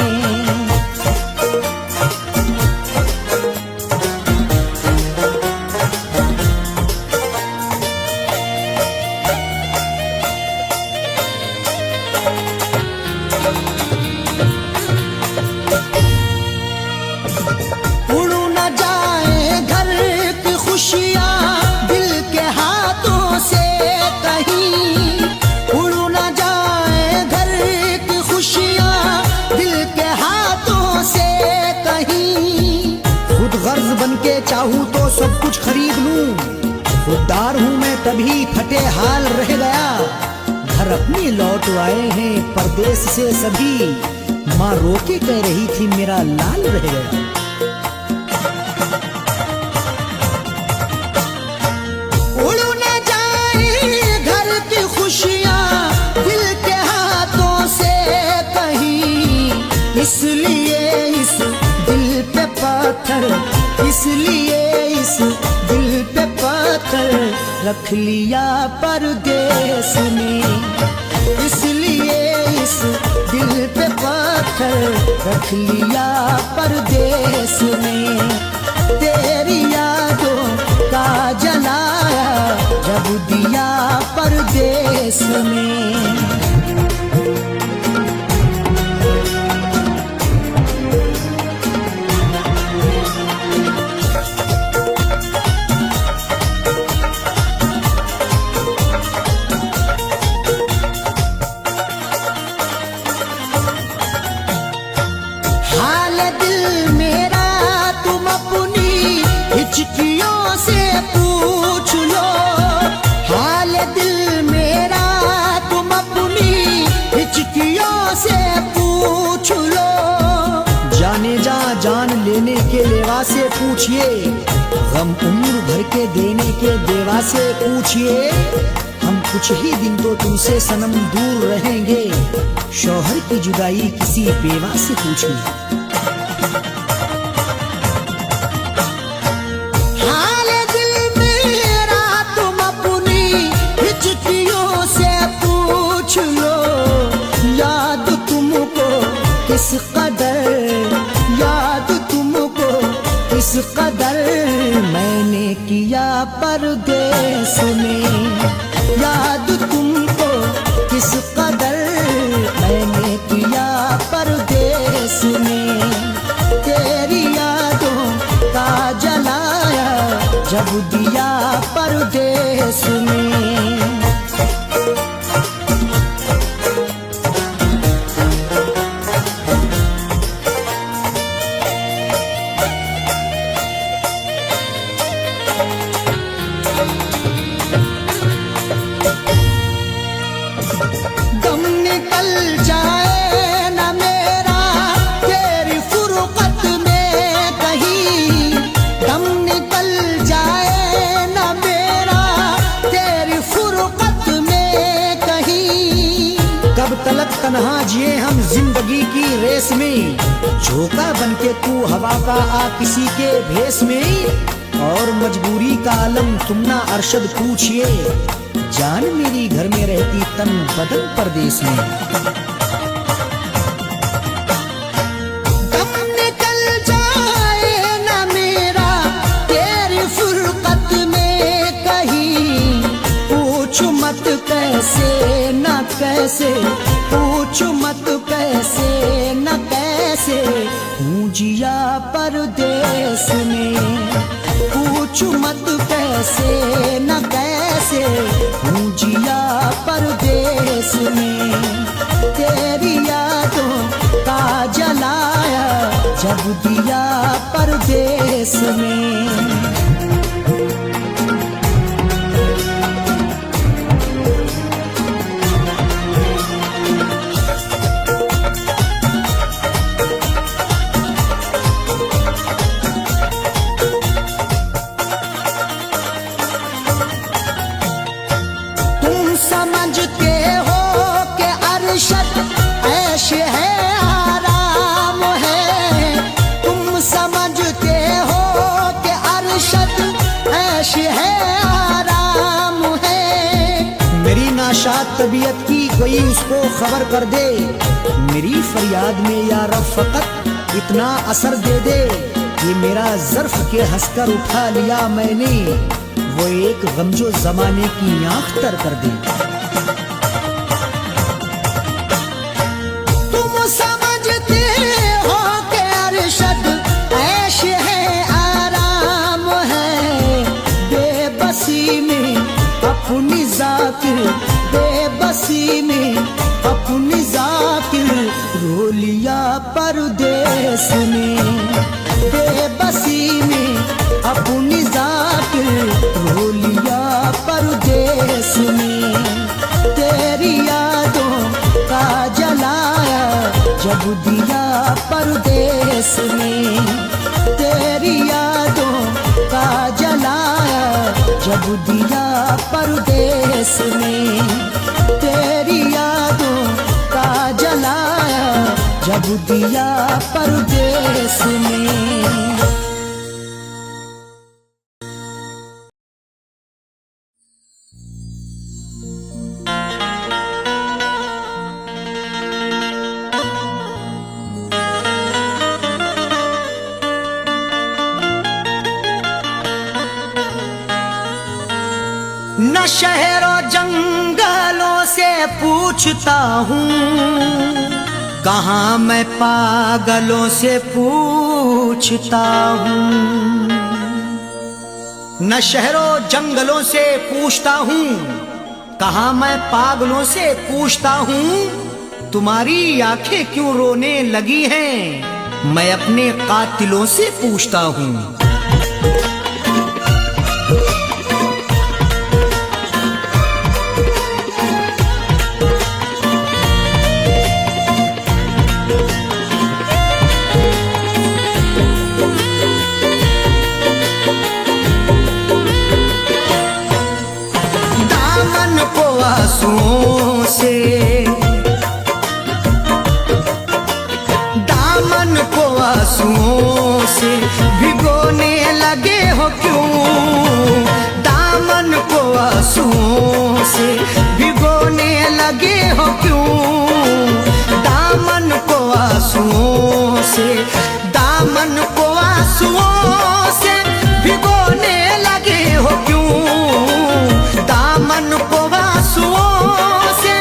खुशियाँ दिल के हाथों से कहीं उड़ न जाए, घर की खुशियाँ दिल के हाथों से कहीं। खुद गर्ज बन के चाहूँ तो सब कुछ खरीद लूं, खुददार हूँ मैं तभी फटे हाल रह गया। घर अपने लौट आए हैं परदेश से सभी, माँ रोके कह रही थी मेरा लाल रह गया। खुशियाँ दिल के हाथों से कहीं, इसलिए इस दिल पे पत्थर, इसलिए इस दिल पे पत्थर रख लिया परदेस में। इसलिए इस दिल पे पत्थर रख लिया परदेस में। तेरी यादों का जलाया जब दिया परदेस में। हाल दिल मेरा तुम अपनी हिचकियों से पूछ लो, हाल दिल मेरा तुम अपनी हिचकियों से पूछ लो। जाने जा जान लेने के लेवा से पूछिए, गम उम्र भर के देने के देवा से पूछिए। हम कुछ ही दिन तो तुमसे सनम दूर रहेंगे, शौहर की जुदाई किसी बेवा से पूछिए। हाल दिल मेरा तुम अपनी हिचकियों से पूछ लो, याद तुमको किस कदर, याद तुमको किस कदर मैंने किया परदेस में। याद तुमको किस कदर मैंने किया परदेस में। तेरी यादों का जलाया जब दिया परदेस में। तन्हा जिए हम जिंदगी की रेस में, झोंका बनके तू हवा का आ किसी के भेस में, और मजबूरी का आलम तुम ना अरशद पूछिए, जान मेरी घर में रहती तन बदन परदेस में। दम निकल जाए ना मेरा तेरी फुरकत में कहीं, पूछ मत कैसे न कैसे, पूछ मत कैसे न कैसे, हूँ जिया परदेस में, पूछ मत कैसे न कैसे, हूँ जिया परदेस में। तेरी यादों का जलाया जब दिया परदेस में। समझते हो कि अरशद ऐश है आराम है, तुम समझते हो कि अरशद ऐश है आराम है। मेरी नाशाद तबीयत की कोई उसको खबर कर दे, मेरी फरियाद में या रब फकत इतना असर दे दे, ये मेरा ज़र्फ के हंसकर उठा लिया मैंने, वो एक गम जो जमाने की आंख तर कर दे। तुम समझते हो कि अरशद ऐश है आराम है, बेबसी में अपनी जाकिर, बेबसी में अपनी जाकिर, रो लिया परदेस में, बेबसी में अपनी जाकिर, रो लिया परदेस में। तेरी यादों का जलाया जब दिया परदेस में, तेरी यादों का जलाया जब दिया परदेस में, तेरी यादों का जलाया जब दिया परदेस में। न शहरों जंगलों से पूछता हूँ, कहाँ मैं पागलों से पूछता हूँ। न शहरों जंगलों से पूछता हूँ, कहाँ मैं पागलों से पूछता हूँ। तुम्हारी आंखें क्यों रोने लगी हैं, मैं अपने कातिलों से पूछता हूँ। आंसुओं से दामन को आंसुओं से भिगोने लगे हो क्यों, दामन को आंसुओं से भिगोने लगे हो क्यों, दामन को आंसुओं से, दामन को आंसुओं से भिगोने लगे हो क्यों, दामन को आंसुओं से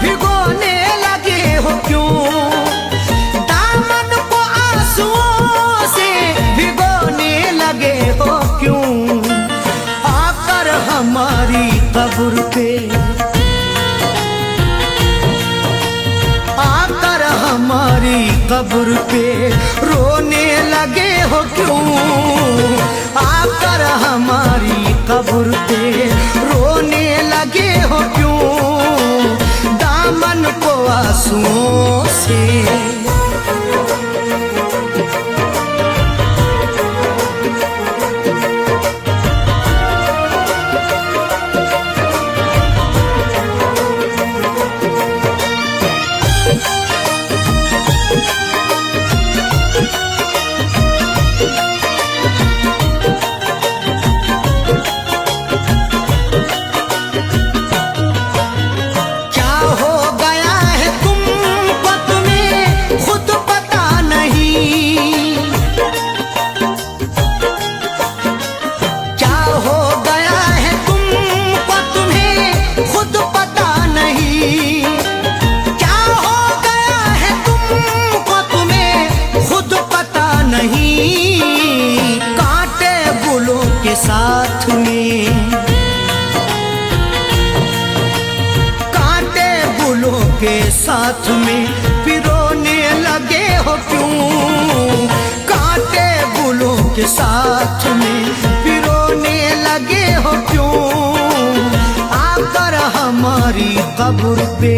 भिगोने लगे हो क्यों, दामन को आंसुओं से भिगोने लगे हो क्यों। आकर हमारी कब्र पे, आकर हमारी कब्र पे रोने लगे हो क्यों, आकर हमारी कब्र पे रोने लगे हो क्यों, दामन को आंसुओं से। के साथ में पिरोने लगे हो क्यों? कांटे फूलों के साथ में पिरोने लगे हो क्यों? आकर हमारी कब्र पे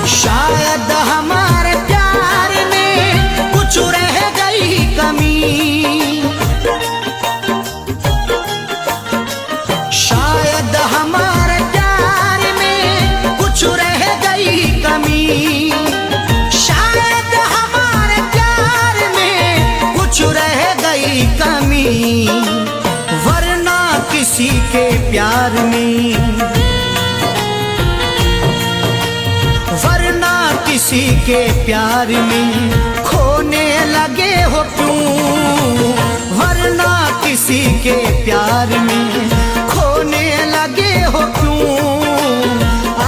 शायद हमारे प्यार में कुछ रह गई कमी, शायद हमारे प्यार में कुछ रह गई कमी, शायद हमारे प्यार में कुछ रह गई कमी, वरना किसी के प्यार में, वरना किसी के प्यार में खोने लगे हो क्यों? वरना किसी के प्यार में खोने लगे हो क्यों?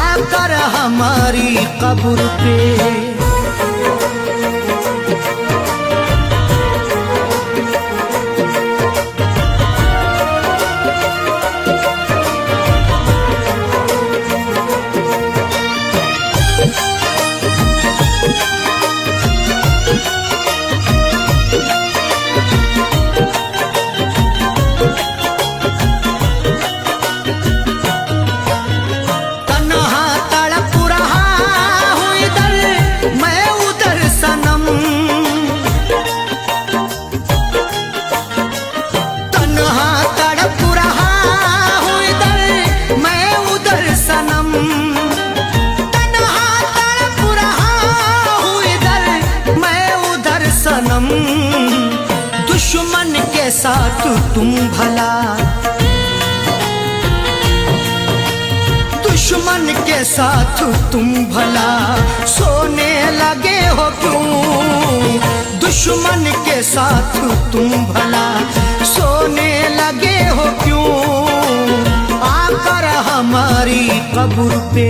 आकर हमारी कब्र पे दुश्मन के साथ तुम भला, दुश्मन के साथ तुम भला सोने लगे हो क्यों? दुश्मन के साथ तुम भला सोने लगे हो क्यों? आकर हमारी कब्र पे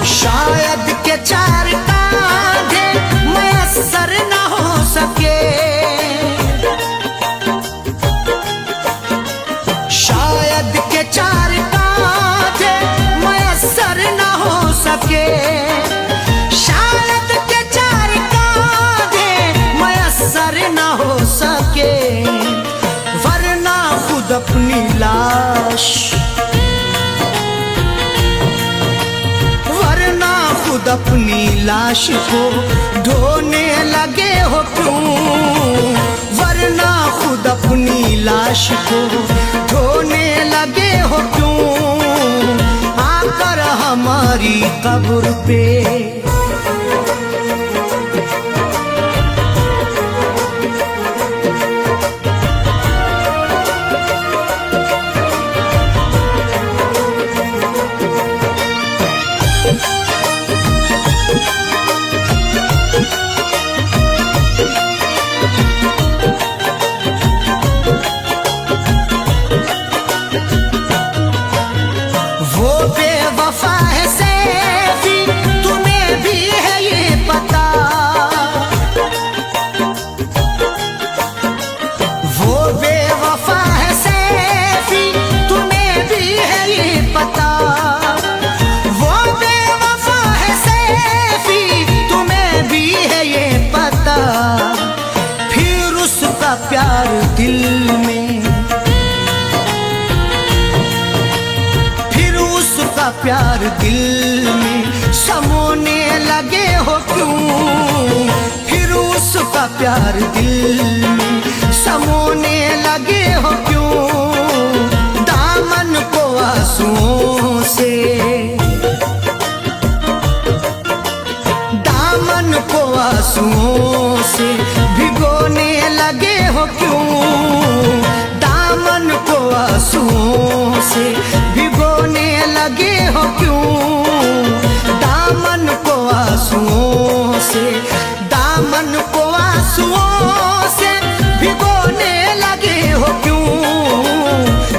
शायद के चार कांधे मयस्सर न हो सके, शायद के चार कांधे मयस्सर न हो सके, शायद के चार कांधे मयस्सर न हो सके, वरना खुद अपनी लाश, खुद अपनी लाश को ढोने लगे हो क्यों? वरना खुद अपनी लाश को ढोने लगे हो क्यों? आकर हमारी कब्र पे बेवफा है सैफी, तुम्हें भी है ये पता, वो बेवफा है सैफी, तुम्हें भी है ये पता, वो बेवफा है सैफी, तुम्हें भी है ये पता, फिर उसका प्यार दिल में, प्यार दिल में समोने लगे हो क्यों? फिर उसका प्यार दिल में समोने लगे हो क्यों? दामन को आंसुओं से, दामन को आंसुओं से भिगोने लगे हो क्यों? आंसुओं से भिगोने लगे हो क्यों, दामन को आंसुओं से, दामन को आंसुओं से भिगोने लगे हो क्यों,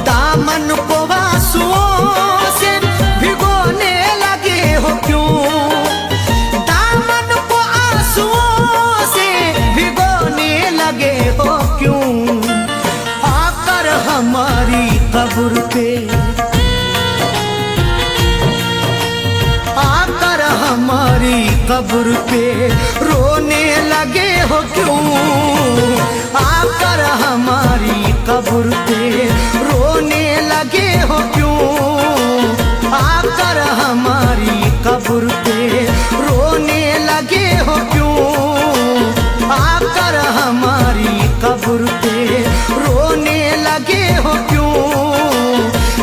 दामन को आंसुओं से भिगोने लगे हो क्यों, दामन को आंसुओं से भिगोने लगे हो क्यों, आकर हमारी कब्र पे, आकर हमारी कब्र पे रोने लगे हो क्यों, आकर हमारी कब्र पे रोने लगे हो क्यों, आकर हमारी कब्र पे रोने लगे हो क्यों, आकर हमारी कब्र पे रोने लगे हो क्यों,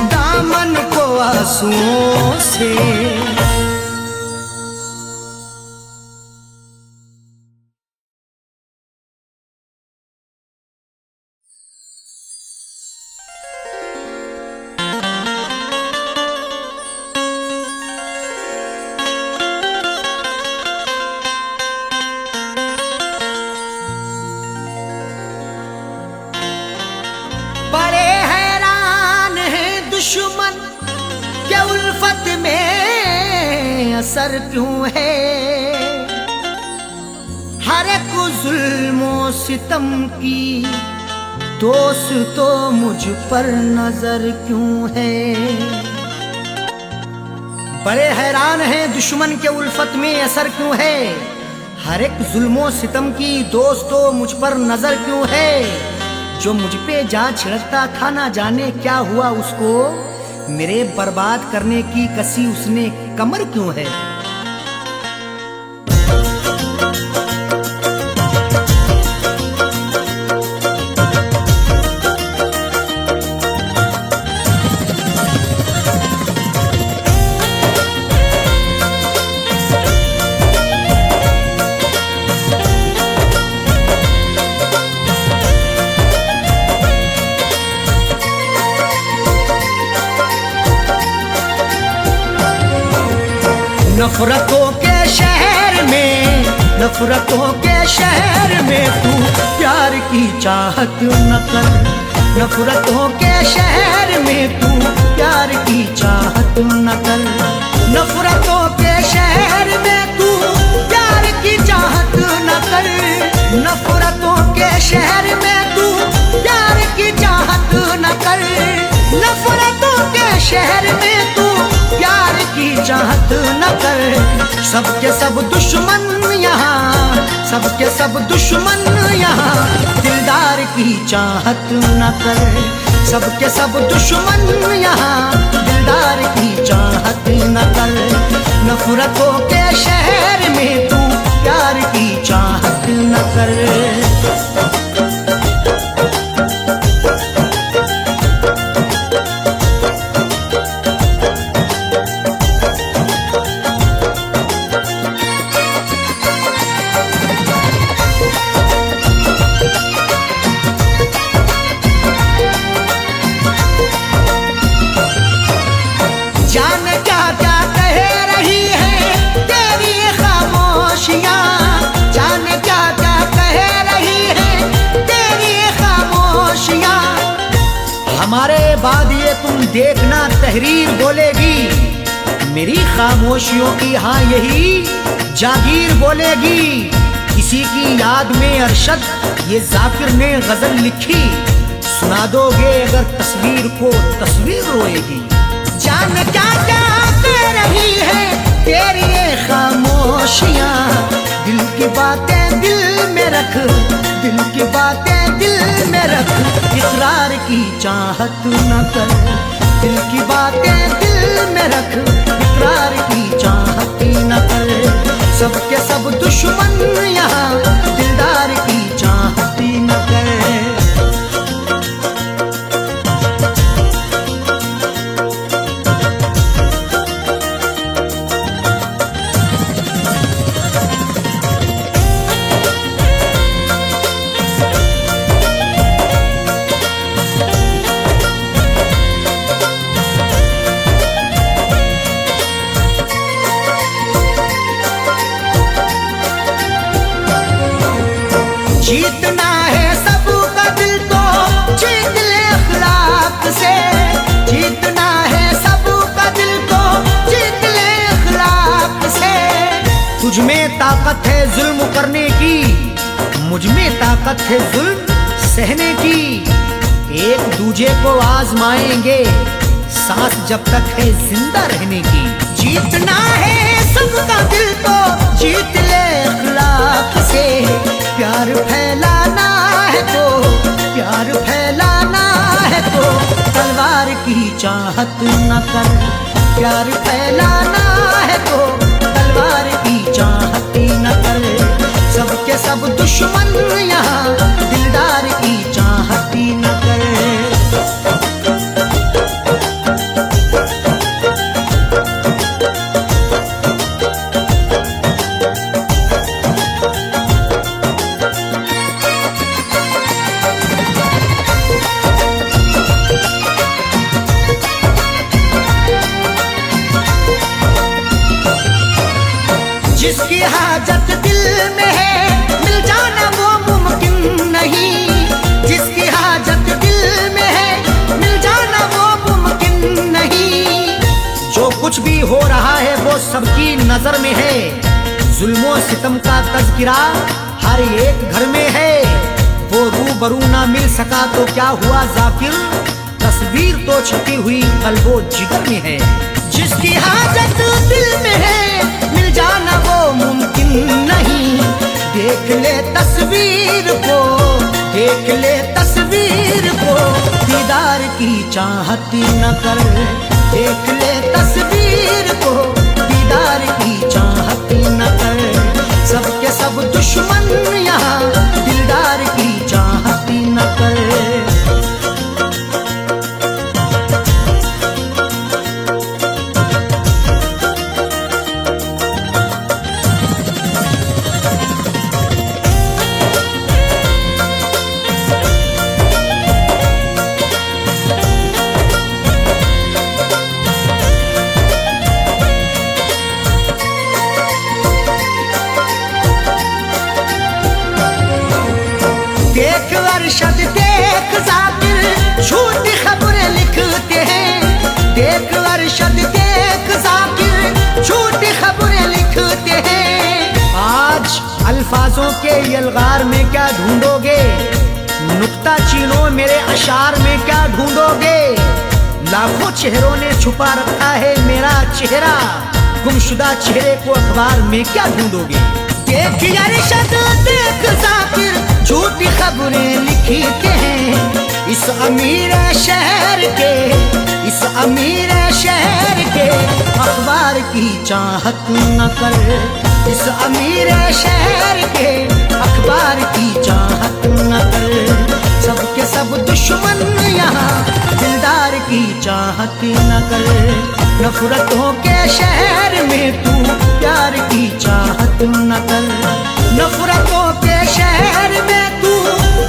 दामन को आंसुओं से। बड़े हैरान है दुश्मन के उल्फत में असर क्यों है, हर एक जुल्मों सितम की दोष तो मुझ पर नजर क्यों है। बड़े हैरान हैं दुश्मन के उल्फत में असर क्यों है, हर एक जुल्मों सितम की दोष तो मुझ पर नजर क्यों है, जो मुझ पे जा छिड़कता था ना जाने क्या हुआ उसको, मेरे बर्बाद करने की कसी उसने कमर क्यों है। नफरतों के शहर में, नफरतों के शहर में तू प्यार की चाहत न कर, नफरतों के शहर में तू प्यार की चाहत न कर, नफरतों के शहर में तू प्यार की चाहत न कर, नफरतों के शहर में तू प्यार की चाहत न कर, नफरतों के शहर में तू प्यार की चाहत न कर, सबके सब दुश्मन यहाँ, सबके सब दुश्मन यहाँ दिलदार की चाहत न कर, सबके सब दुश्मन यहाँ दिलदार की चाहत न कर, नफरतों के शहर में तू प्यार की चाहत न कर। जाने क्या क्या कह रही है तेरी खामोशियाँ, जाने क्या क्या कह रही है तेरी खामोशियाँ, हमारे बाद ये तुम देखना तहरीर बोलेगी, मेरी खामोशियों की हाँ यही जागीर बोलेगी, किसी की याद में अरशद ये जाकिर ने गजल लिखी, सुना दोगे अगर तस्वीर को तस्वीर रोएगी। जान क्या क्या कह रही है तेरी ये खामोशियाँ, दिल की बातें दिल में रख, दिल की बातें दिल में रख, इकरार की चाहत न कर, दिल की बातें दिल में रख, इकरार की चाहत न कर, सबके सब दुश्मन यहाँ दिलदार की चाहत न कर। जीतना है सबका दिल तो जीत ले अखलाक से, जीतना है सबका दिल तो जीत ले अखलाक से। तुझ में ताकत है जुल्म करने की, मुझ में ताकत है जुल्म सहने की। एक दूजे को आजमाएंगे सांस जब तक है जिंदा रहने की। जीतना है सबका दिल तो जीत ले अखलाक से। प्यार फैलाना है तो, प्यार फैलाना है तो तलवार की चाहत न कर। प्यार फैलाना है तो तलवार की चाहत न कर। सबके सब दुश्मन यहाँ दिलदार की चाहत न कर। जिसकी हाजत दिल में है मिल जाना वो मुमकिन नहीं। जिसकी हाजत दिल में है मिल जाना वो मुमकिन नहीं। जो कुछ भी हो रहा है वो सबकी नजर में है। जुल्मों सितम का तज़किरा हर एक घर में है। वो रूबरू ना मिल सका तो क्या हुआ जाकिर, तस्वीर तो छपी हुई कल्बो जिगर में है। जिसकी हाजत दिल में है मिल जाना वो मुमकिन नहीं। देख ले तस्वीर को, देख ले तस्वीर को दीदार की चाहत न कर। देख ले तस्वीर को दीदार की चाहत न कर। सबके सब दुश्मन यहाँ दिलदार की चाहत न कर। देख अरशद देख जाकिर झूठी खबरें लिखते हैं। देख अरशद देख जाकिर झूठी खबरें लिखते हैं। आज अल्फाजों के यलगार में क्या ढूंढोगे, नुक्ता चीनो मेरे अशार में क्या ढूंढोगे। लाखों चेहरों ने छुपा रखा है मेरा चेहरा, गुमशुदा चेहरे को अखबार में क्या ढूंढोगे। देख अरशद देख जाकिर झूठी खबरें लिखते हैं। इस अमीर शहर के, इस अमीर शहर के अखबार की चाहत न कर। इस अमीर शहर के अखबार की चाहत न कर। सबके सब दुश्मन यहाँ दिलदार की चाहत न कर। नफरतों के शहर में तू प्यार की चाहत न कर। नफरतों के शहर में तू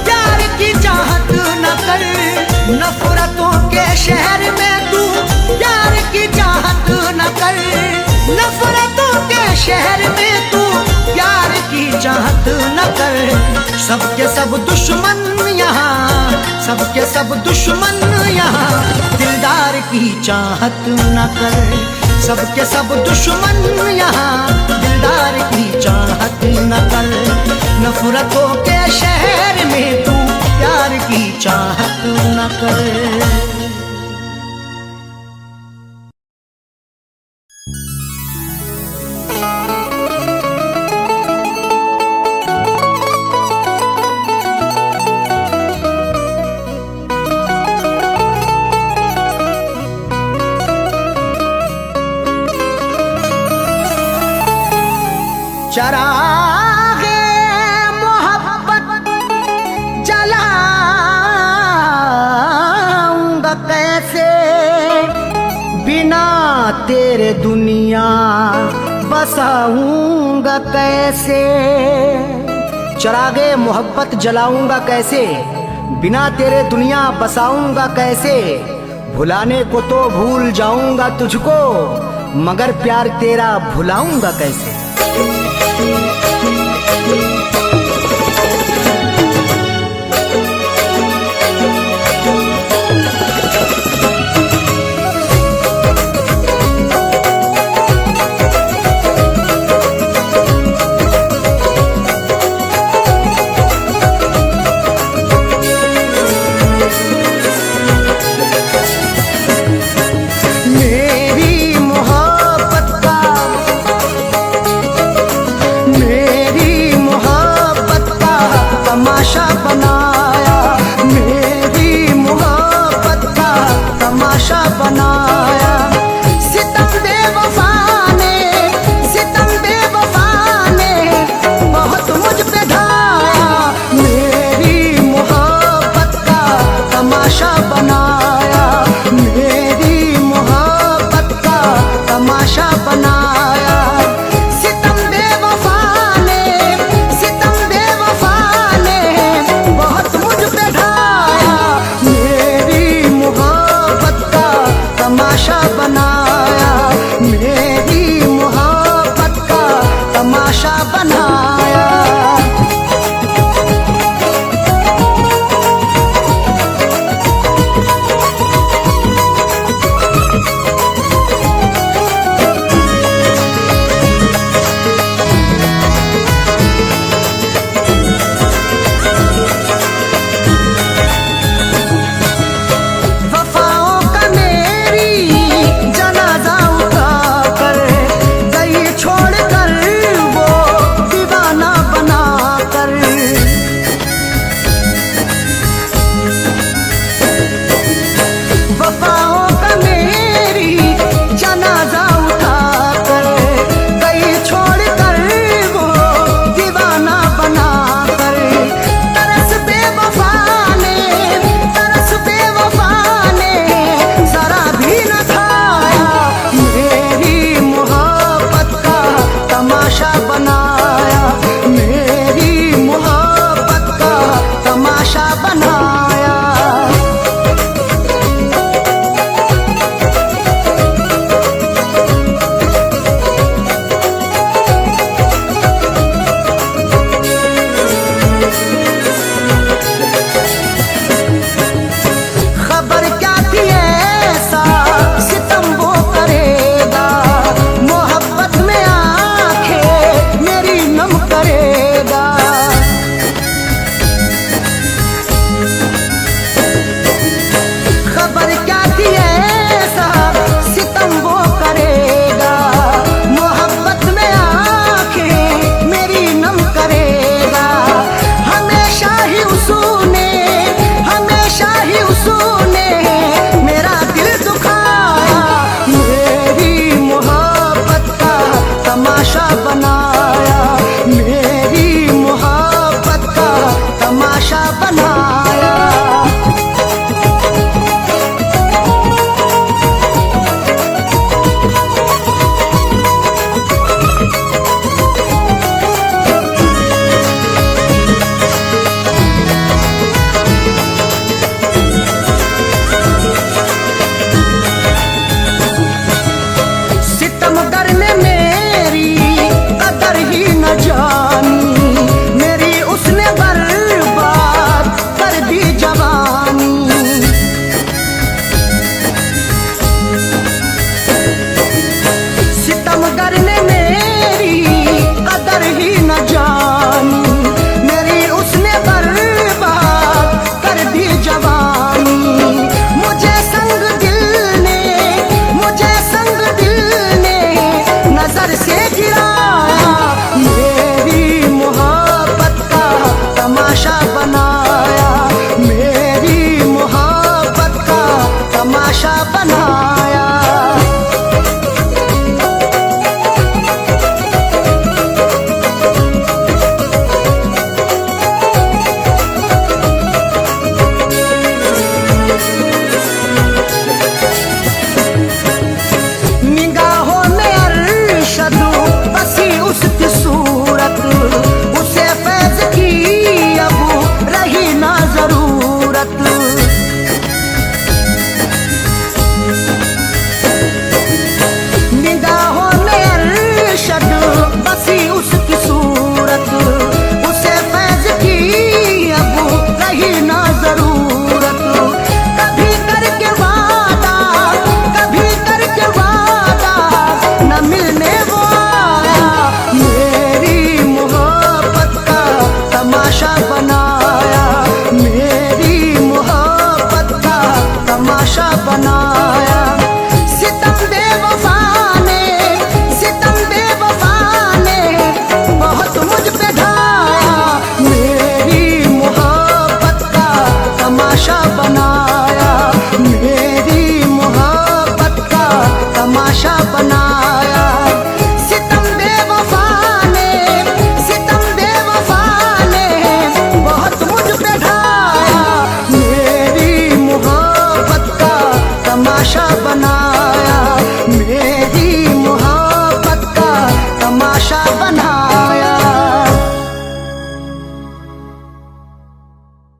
प्यार की चाहत न कर। नफरतों के शहर में तू प्यार की चाहत न कर। नफरतों के शहर में तू प्यार की चाहत न कर। सबके सब दुश्मन यहाँ, सबके सब दुश्मन यहाँ दिलदार की चाहत न कर। सबके सब दुश्मन यहाँ दिलदार की चाहत न कर। नफरतों के शहर में तू प्यार की चाहत न कर। चरागे मोहब्बत जलाऊंगा कैसे, बिना तेरे दुनिया बसाऊंगा कैसे। चरागे मोहब्बत जलाऊंगा कैसे, बिना तेरे दुनिया बसाऊंगा कैसे। भुलाने को तो भूल जाऊंगा तुझको, मगर प्यार तेरा भुलाऊंगा कैसे। तमाशा बनाया, मेरी मोहब्बत का तमाशा बनाया। सितम बेवफा ने, सितम बेवफा ने बहुत मुझ पे ढाया, मेरी मोहब्बत का तमाशा बनाया, मेरी मोहब्बत का तमाशा बनाया। सितम बेवफा ने, सितम बेवफा ने बहुत मुझ पे ढाया, मेरी मोहब्बत का तमाशा बनाया, मेरी मोहब्बत का तमाशा बनाया। वफाओं का मेरी जनाजा उठाकर गई छोड़कर वो दीवाना बनाकर। वफाओं का मेरी जनाजा उठाकर गई छोड़कर वो दीवाना बनाकर। तरस बेवफा ने, तरस बेवफा ने जरा भी न खाया, मेरी मोहब्बत का तमाशा बनाया, मेरी मोहब्बत का तमाशा बनाया। खबर क्या थी ऐसा सितम वो करेगा, मोहब्बत में आंखें मेरी नम करेगा। खबर क्या थी ऐसा सितम वो करेगा, मोहब्बत में आंखें मेरी नम करेगा। हमेशा ही उसने, हमेशा ही उसने मेरा दिल दुखाया, मेरी मोहब्बत का तमाशा बनाया, मेरी मोहब्बत का तमाशा बनाया। सितमगर ने मेरी कदर ही न जानी, मेरी उसने बर्बाद कर दी जवानी। सितमगर ने मेरी कदर ही न जानी, मेरी उसने बर्बाद कर दी जवानी। मुझे संग दिल ने, मुझे संग दिल ने नजर से गिराया, मेरी मोहब्बत का तमाशा बनाया,